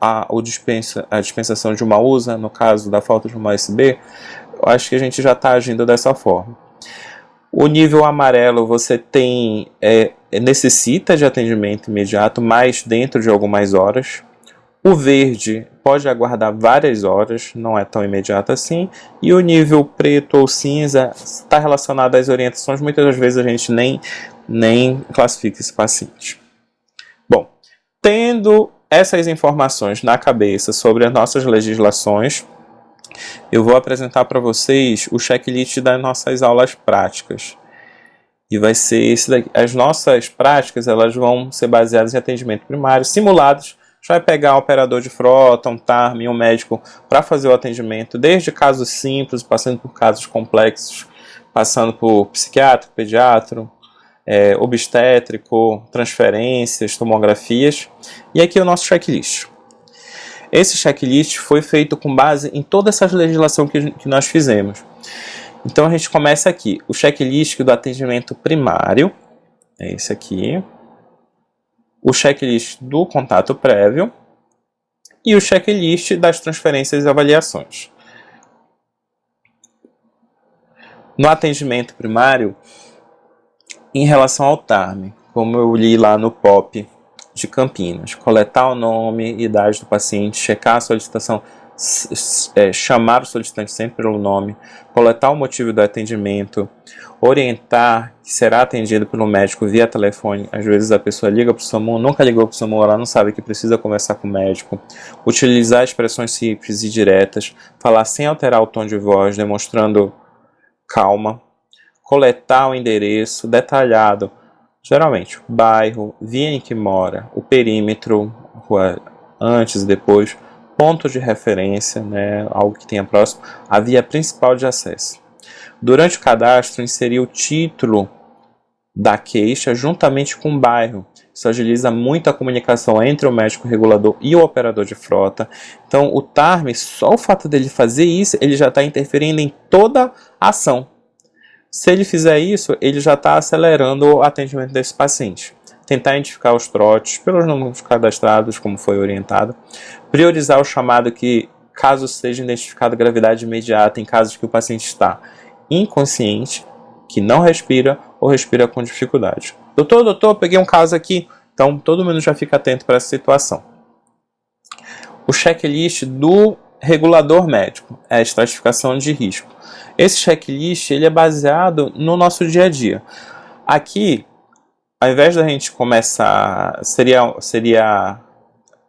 a dispensação de uma USA, no caso da falta de uma USB? Eu acho que a gente já está agindo dessa forma. O nível amarelo você necessita de atendimento imediato, mas dentro de algumas horas. O verde pode aguardar várias horas, não é tão imediato assim. E o nível preto ou cinza está relacionado às orientações. Muitas das vezes a gente nem classifica esse paciente. Bom, tendo essas informações na cabeça sobre as nossas legislações, eu vou apresentar para vocês o checklist das nossas aulas práticas. E vai ser esse daqui. As nossas práticas elas vão ser baseadas em atendimento primário, simulados. A gente vai pegar um operador de frota, um TARM e um médico para fazer o atendimento, desde casos simples, passando por casos complexos, passando por psiquiátrico, pediatra, obstétrico, transferências, tomografias. E aqui é o nosso checklist. Esse checklist foi feito com base em toda essa legislação que nós fizemos. Então a gente começa aqui. O checklist do atendimento primário, é esse aqui. O checklist do contato prévio e o checklist das transferências e avaliações. No atendimento primário, em relação ao TARM, como eu li lá no POP de Campinas, coletar o nome e idade do paciente, checar a solicitação, chamar o solicitante sempre pelo nome, coletar o motivo do atendimento, orientar que será atendido pelo médico via telefone. Às vezes a pessoa liga para o SAMU, nunca ligou para o SAMU, ela não sabe que precisa conversar com o médico, utilizar expressões simples e diretas, falar sem alterar o tom de voz, demonstrando calma, coletar o endereço detalhado, geralmente o bairro, via em que mora, o perímetro, rua antes e depois, ponto de referência, né, algo que tenha próximo, a via principal de acesso. Durante o cadastro, inserir o título da queixa juntamente com o bairro. Isso agiliza muito a comunicação entre o médico regulador e o operador de frota. Então, o TARM, só o fato dele fazer isso, ele já está interferindo em toda a ação. Se ele fizer isso, ele já está acelerando o atendimento desse paciente. Tentar identificar os trotes pelos números cadastrados, como foi orientado. Priorizar o chamado que, caso seja identificada gravidade imediata, em casos que o paciente está inconsciente, que não respira ou respira com dificuldade. Doutor, peguei um caso aqui. Então, todo mundo já fica atento para essa situação. O checklist do regulador médico é a estratificação de risco. Esse checklist ele é baseado no nosso dia a dia. Aqui, ao invés da gente começar, seria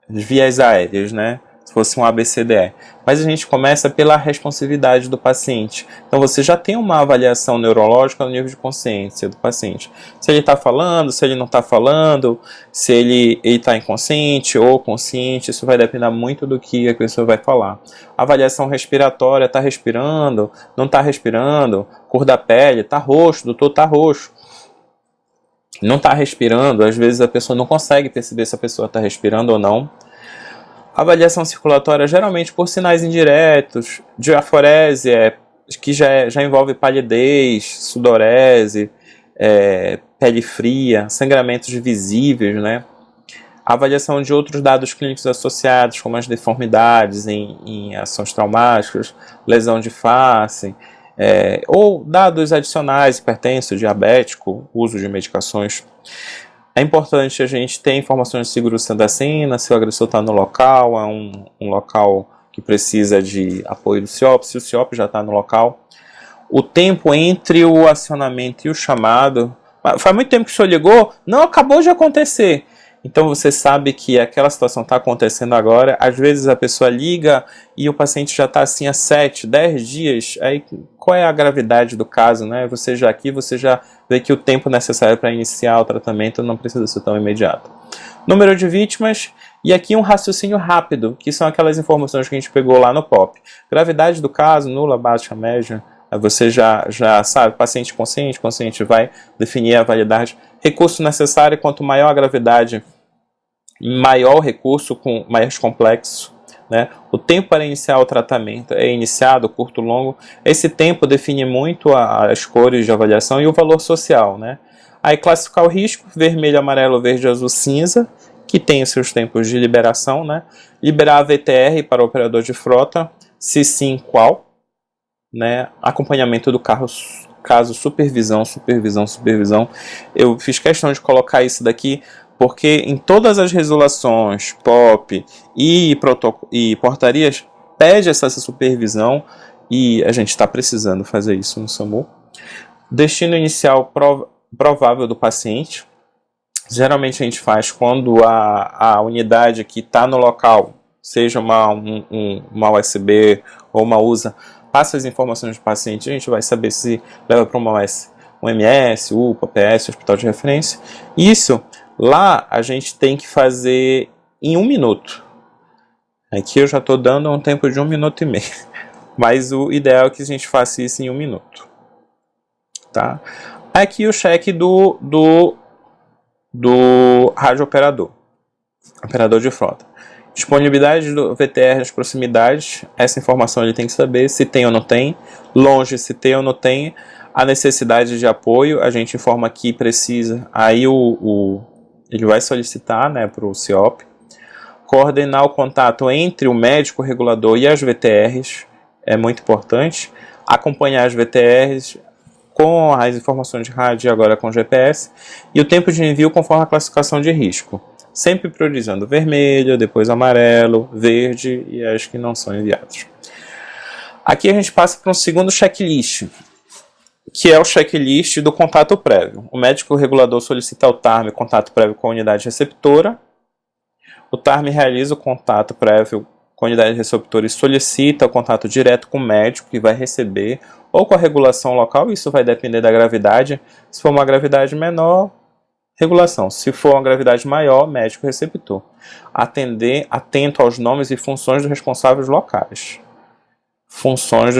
vias aéreas, né? Se fosse um ABCDE. Mas a gente começa pela responsividade do paciente. Então você já tem uma avaliação neurológica no nível de consciência do paciente. Se ele está falando, se ele não está falando, se ele está inconsciente ou consciente, isso vai depender muito do que a pessoa vai falar. Avaliação respiratória, está respirando, não está respirando, cor da pele, está roxo, doutor, está roxo. Não está respirando, às vezes a pessoa não consegue perceber se a pessoa está respirando ou não. Avaliação circulatória, geralmente por sinais indiretos, diaforese, que já envolve palidez, sudorese, pele fria, sangramentos visíveis, né? Avaliação de outros dados clínicos associados, como as deformidades em ações traumáticas, lesão de face, ou dados adicionais, hipertenso, diabético, uso de medicações. É importante a gente ter informações de segurança da cena, se o agressor está no local, é um local que precisa de apoio do CIOP, se o CIOP já está no local. O tempo entre o acionamento e o chamado. Faz muito tempo que o senhor ligou? Não, acabou de acontecer. Então você sabe que aquela situação está acontecendo agora, às vezes a pessoa liga e o paciente já está assim há 7, 10 dias, aí qual é a gravidade do caso, né? Você já vê que o tempo necessário para iniciar o tratamento não precisa ser tão imediato. Número de vítimas, e aqui um raciocínio rápido, que são aquelas informações que a gente pegou lá no POP. Gravidade do caso, nula, baixa, média, você já sabe, paciente consciente vai definir a validade. Recurso necessário, quanto maior a gravidade, maior o recurso, mais complexo. Né? O tempo para iniciar o tratamento é iniciado, curto, longo. Esse tempo define muito as cores de avaliação e o valor social. Né? Aí classificar o risco, vermelho, amarelo, verde, azul, cinza, que tem os seus tempos de liberação. Né? Liberar a VTR para o operador de frota, se sim, qual. Né? Acompanhamento do carro, caso supervisão. Eu fiz questão de colocar isso daqui, porque em todas as resoluções, POP e portarias, pede essa supervisão e a gente está precisando fazer isso no SAMU. Destino inicial provável do paciente. Geralmente a gente faz quando a unidade que está no local, seja uma USB ou uma USA, passa as informações do paciente, a gente vai saber se leva para um MS, UPA, PS, hospital de referência. Isso, lá a gente tem que fazer em 1 minuto. Aqui eu já estou dando um tempo de 1 minuto e meio. Mas o ideal é que a gente faça isso em 1 minuto. Tá? Aqui o cheque do radiooperador, operador de frota. Disponibilidade do VTR nas proximidades, essa informação ele tem que saber se tem ou não tem. Longe, se tem ou não tem. A necessidade de apoio, a gente informa que precisa, aí ele vai solicitar, né, para o CIOP. Coordenar o contato entre o médico regulador e as VTRs, é muito importante. Acompanhar as VTRs com as informações de rádio e agora com GPS. E o tempo de envio conforme a classificação de risco. Sempre priorizando vermelho, depois amarelo, verde e as que não são enviados. Aqui a gente passa para um segundo checklist, que é o checklist do contato prévio. O médico regulador solicita ao TARM contato prévio com a unidade receptora. O TARM realiza o contato prévio com a unidade receptora e solicita o contato direto com o médico que vai receber, ou com a regulação local, isso vai depender da gravidade. Se for uma gravidade menor, regulação. Se for uma gravidade maior, médico receptor. Atento aos nomes e funções dos responsáveis locais. Funções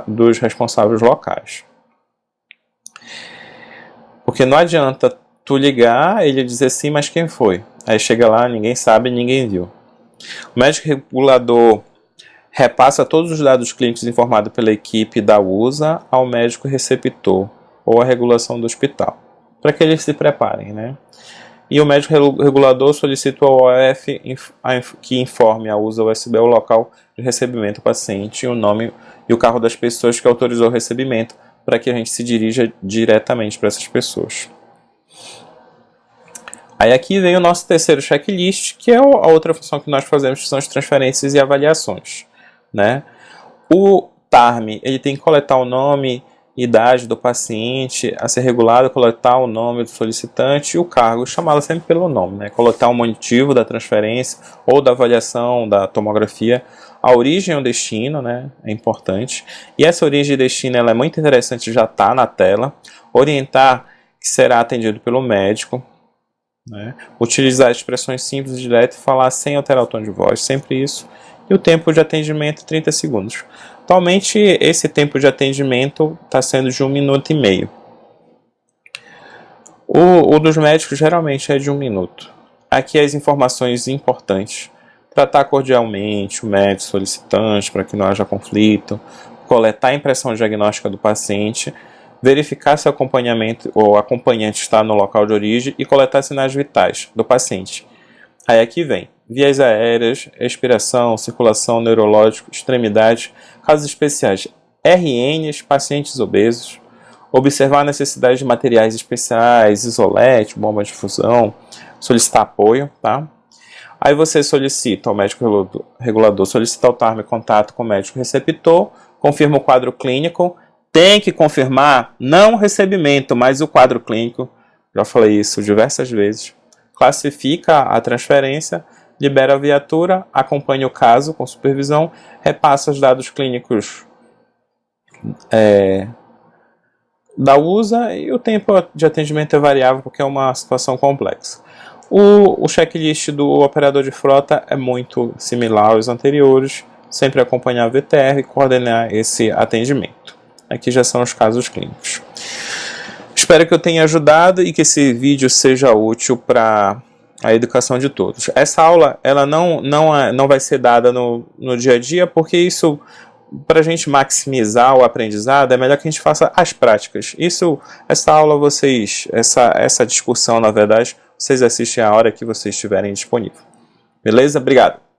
dos responsáveis locais. Porque não adianta tu ligar, ele dizer sim, mas quem foi? Aí chega lá, ninguém sabe, ninguém viu. O médico regulador repassa todos os dados clínicos informados pela equipe da USA ao médico receptor ou à regulação do hospital, para que eles se preparem, né? E o médico regulador solicita ao OF que informe a USA USB o local de recebimento do paciente, o nome e o carro das pessoas que autorizou o recebimento, para que a gente se dirija diretamente para essas pessoas. Aí aqui vem o nosso terceiro checklist, que é a outra função que nós fazemos, que são as transferências e avaliações. Né? O TARM ele tem que coletar o nome, idade do paciente a ser regulado, coletar o nome do solicitante e o cargo, chamá-lo sempre pelo nome, né? Coletar o motivo da transferência ou da avaliação da tomografia, a origem e o destino, né? É importante. E essa origem e destino ela é muito interessante, já está na tela. Orientar que será atendido pelo médico. Né? Utilizar expressões simples e diretas e falar sem alterar o tom de voz, sempre isso. E o tempo de atendimento 30 segundos. Atualmente esse tempo de atendimento está sendo de 1 minuto e meio. O dos médicos geralmente é de 1 minuto. Aqui as informações importantes. Tratar cordialmente o médico solicitante para que não haja conflito. Coletar a impressão diagnóstica do paciente. Verificar se o acompanhamento ou acompanhante está no local de origem e coletar sinais vitais do paciente. Aí aqui vem vias aéreas, respiração, circulação, neurológico, extremidades, casos especiais, RNs, pacientes obesos, observar a necessidade de materiais especiais, isolete, bomba de fusão, solicitar apoio, tá? Aí você solicita ao médico regulador, solicita ao TARM contato com o médico receptor, confirma o quadro clínico, tem que confirmar não o recebimento, mas o quadro clínico, já falei isso diversas vezes. classifica a transferência, libera a viatura, acompanha o caso com supervisão, repassa os dados clínicos da USA, e o tempo de atendimento é variável porque é uma situação complexa. O checklist do operador de frota é muito similar aos anteriores, sempre acompanhar a VTR e coordenar esse atendimento. Aqui já são os casos clínicos. Espero que eu tenha ajudado e que esse vídeo seja útil para a educação de todos. Essa aula ela não vai ser dada no dia a dia, porque isso, para a gente maximizar o aprendizado, é melhor que a gente faça as práticas. Essa aula essa discussão, na verdade, vocês assistem a hora que vocês estiverem disponível. Beleza? Obrigado.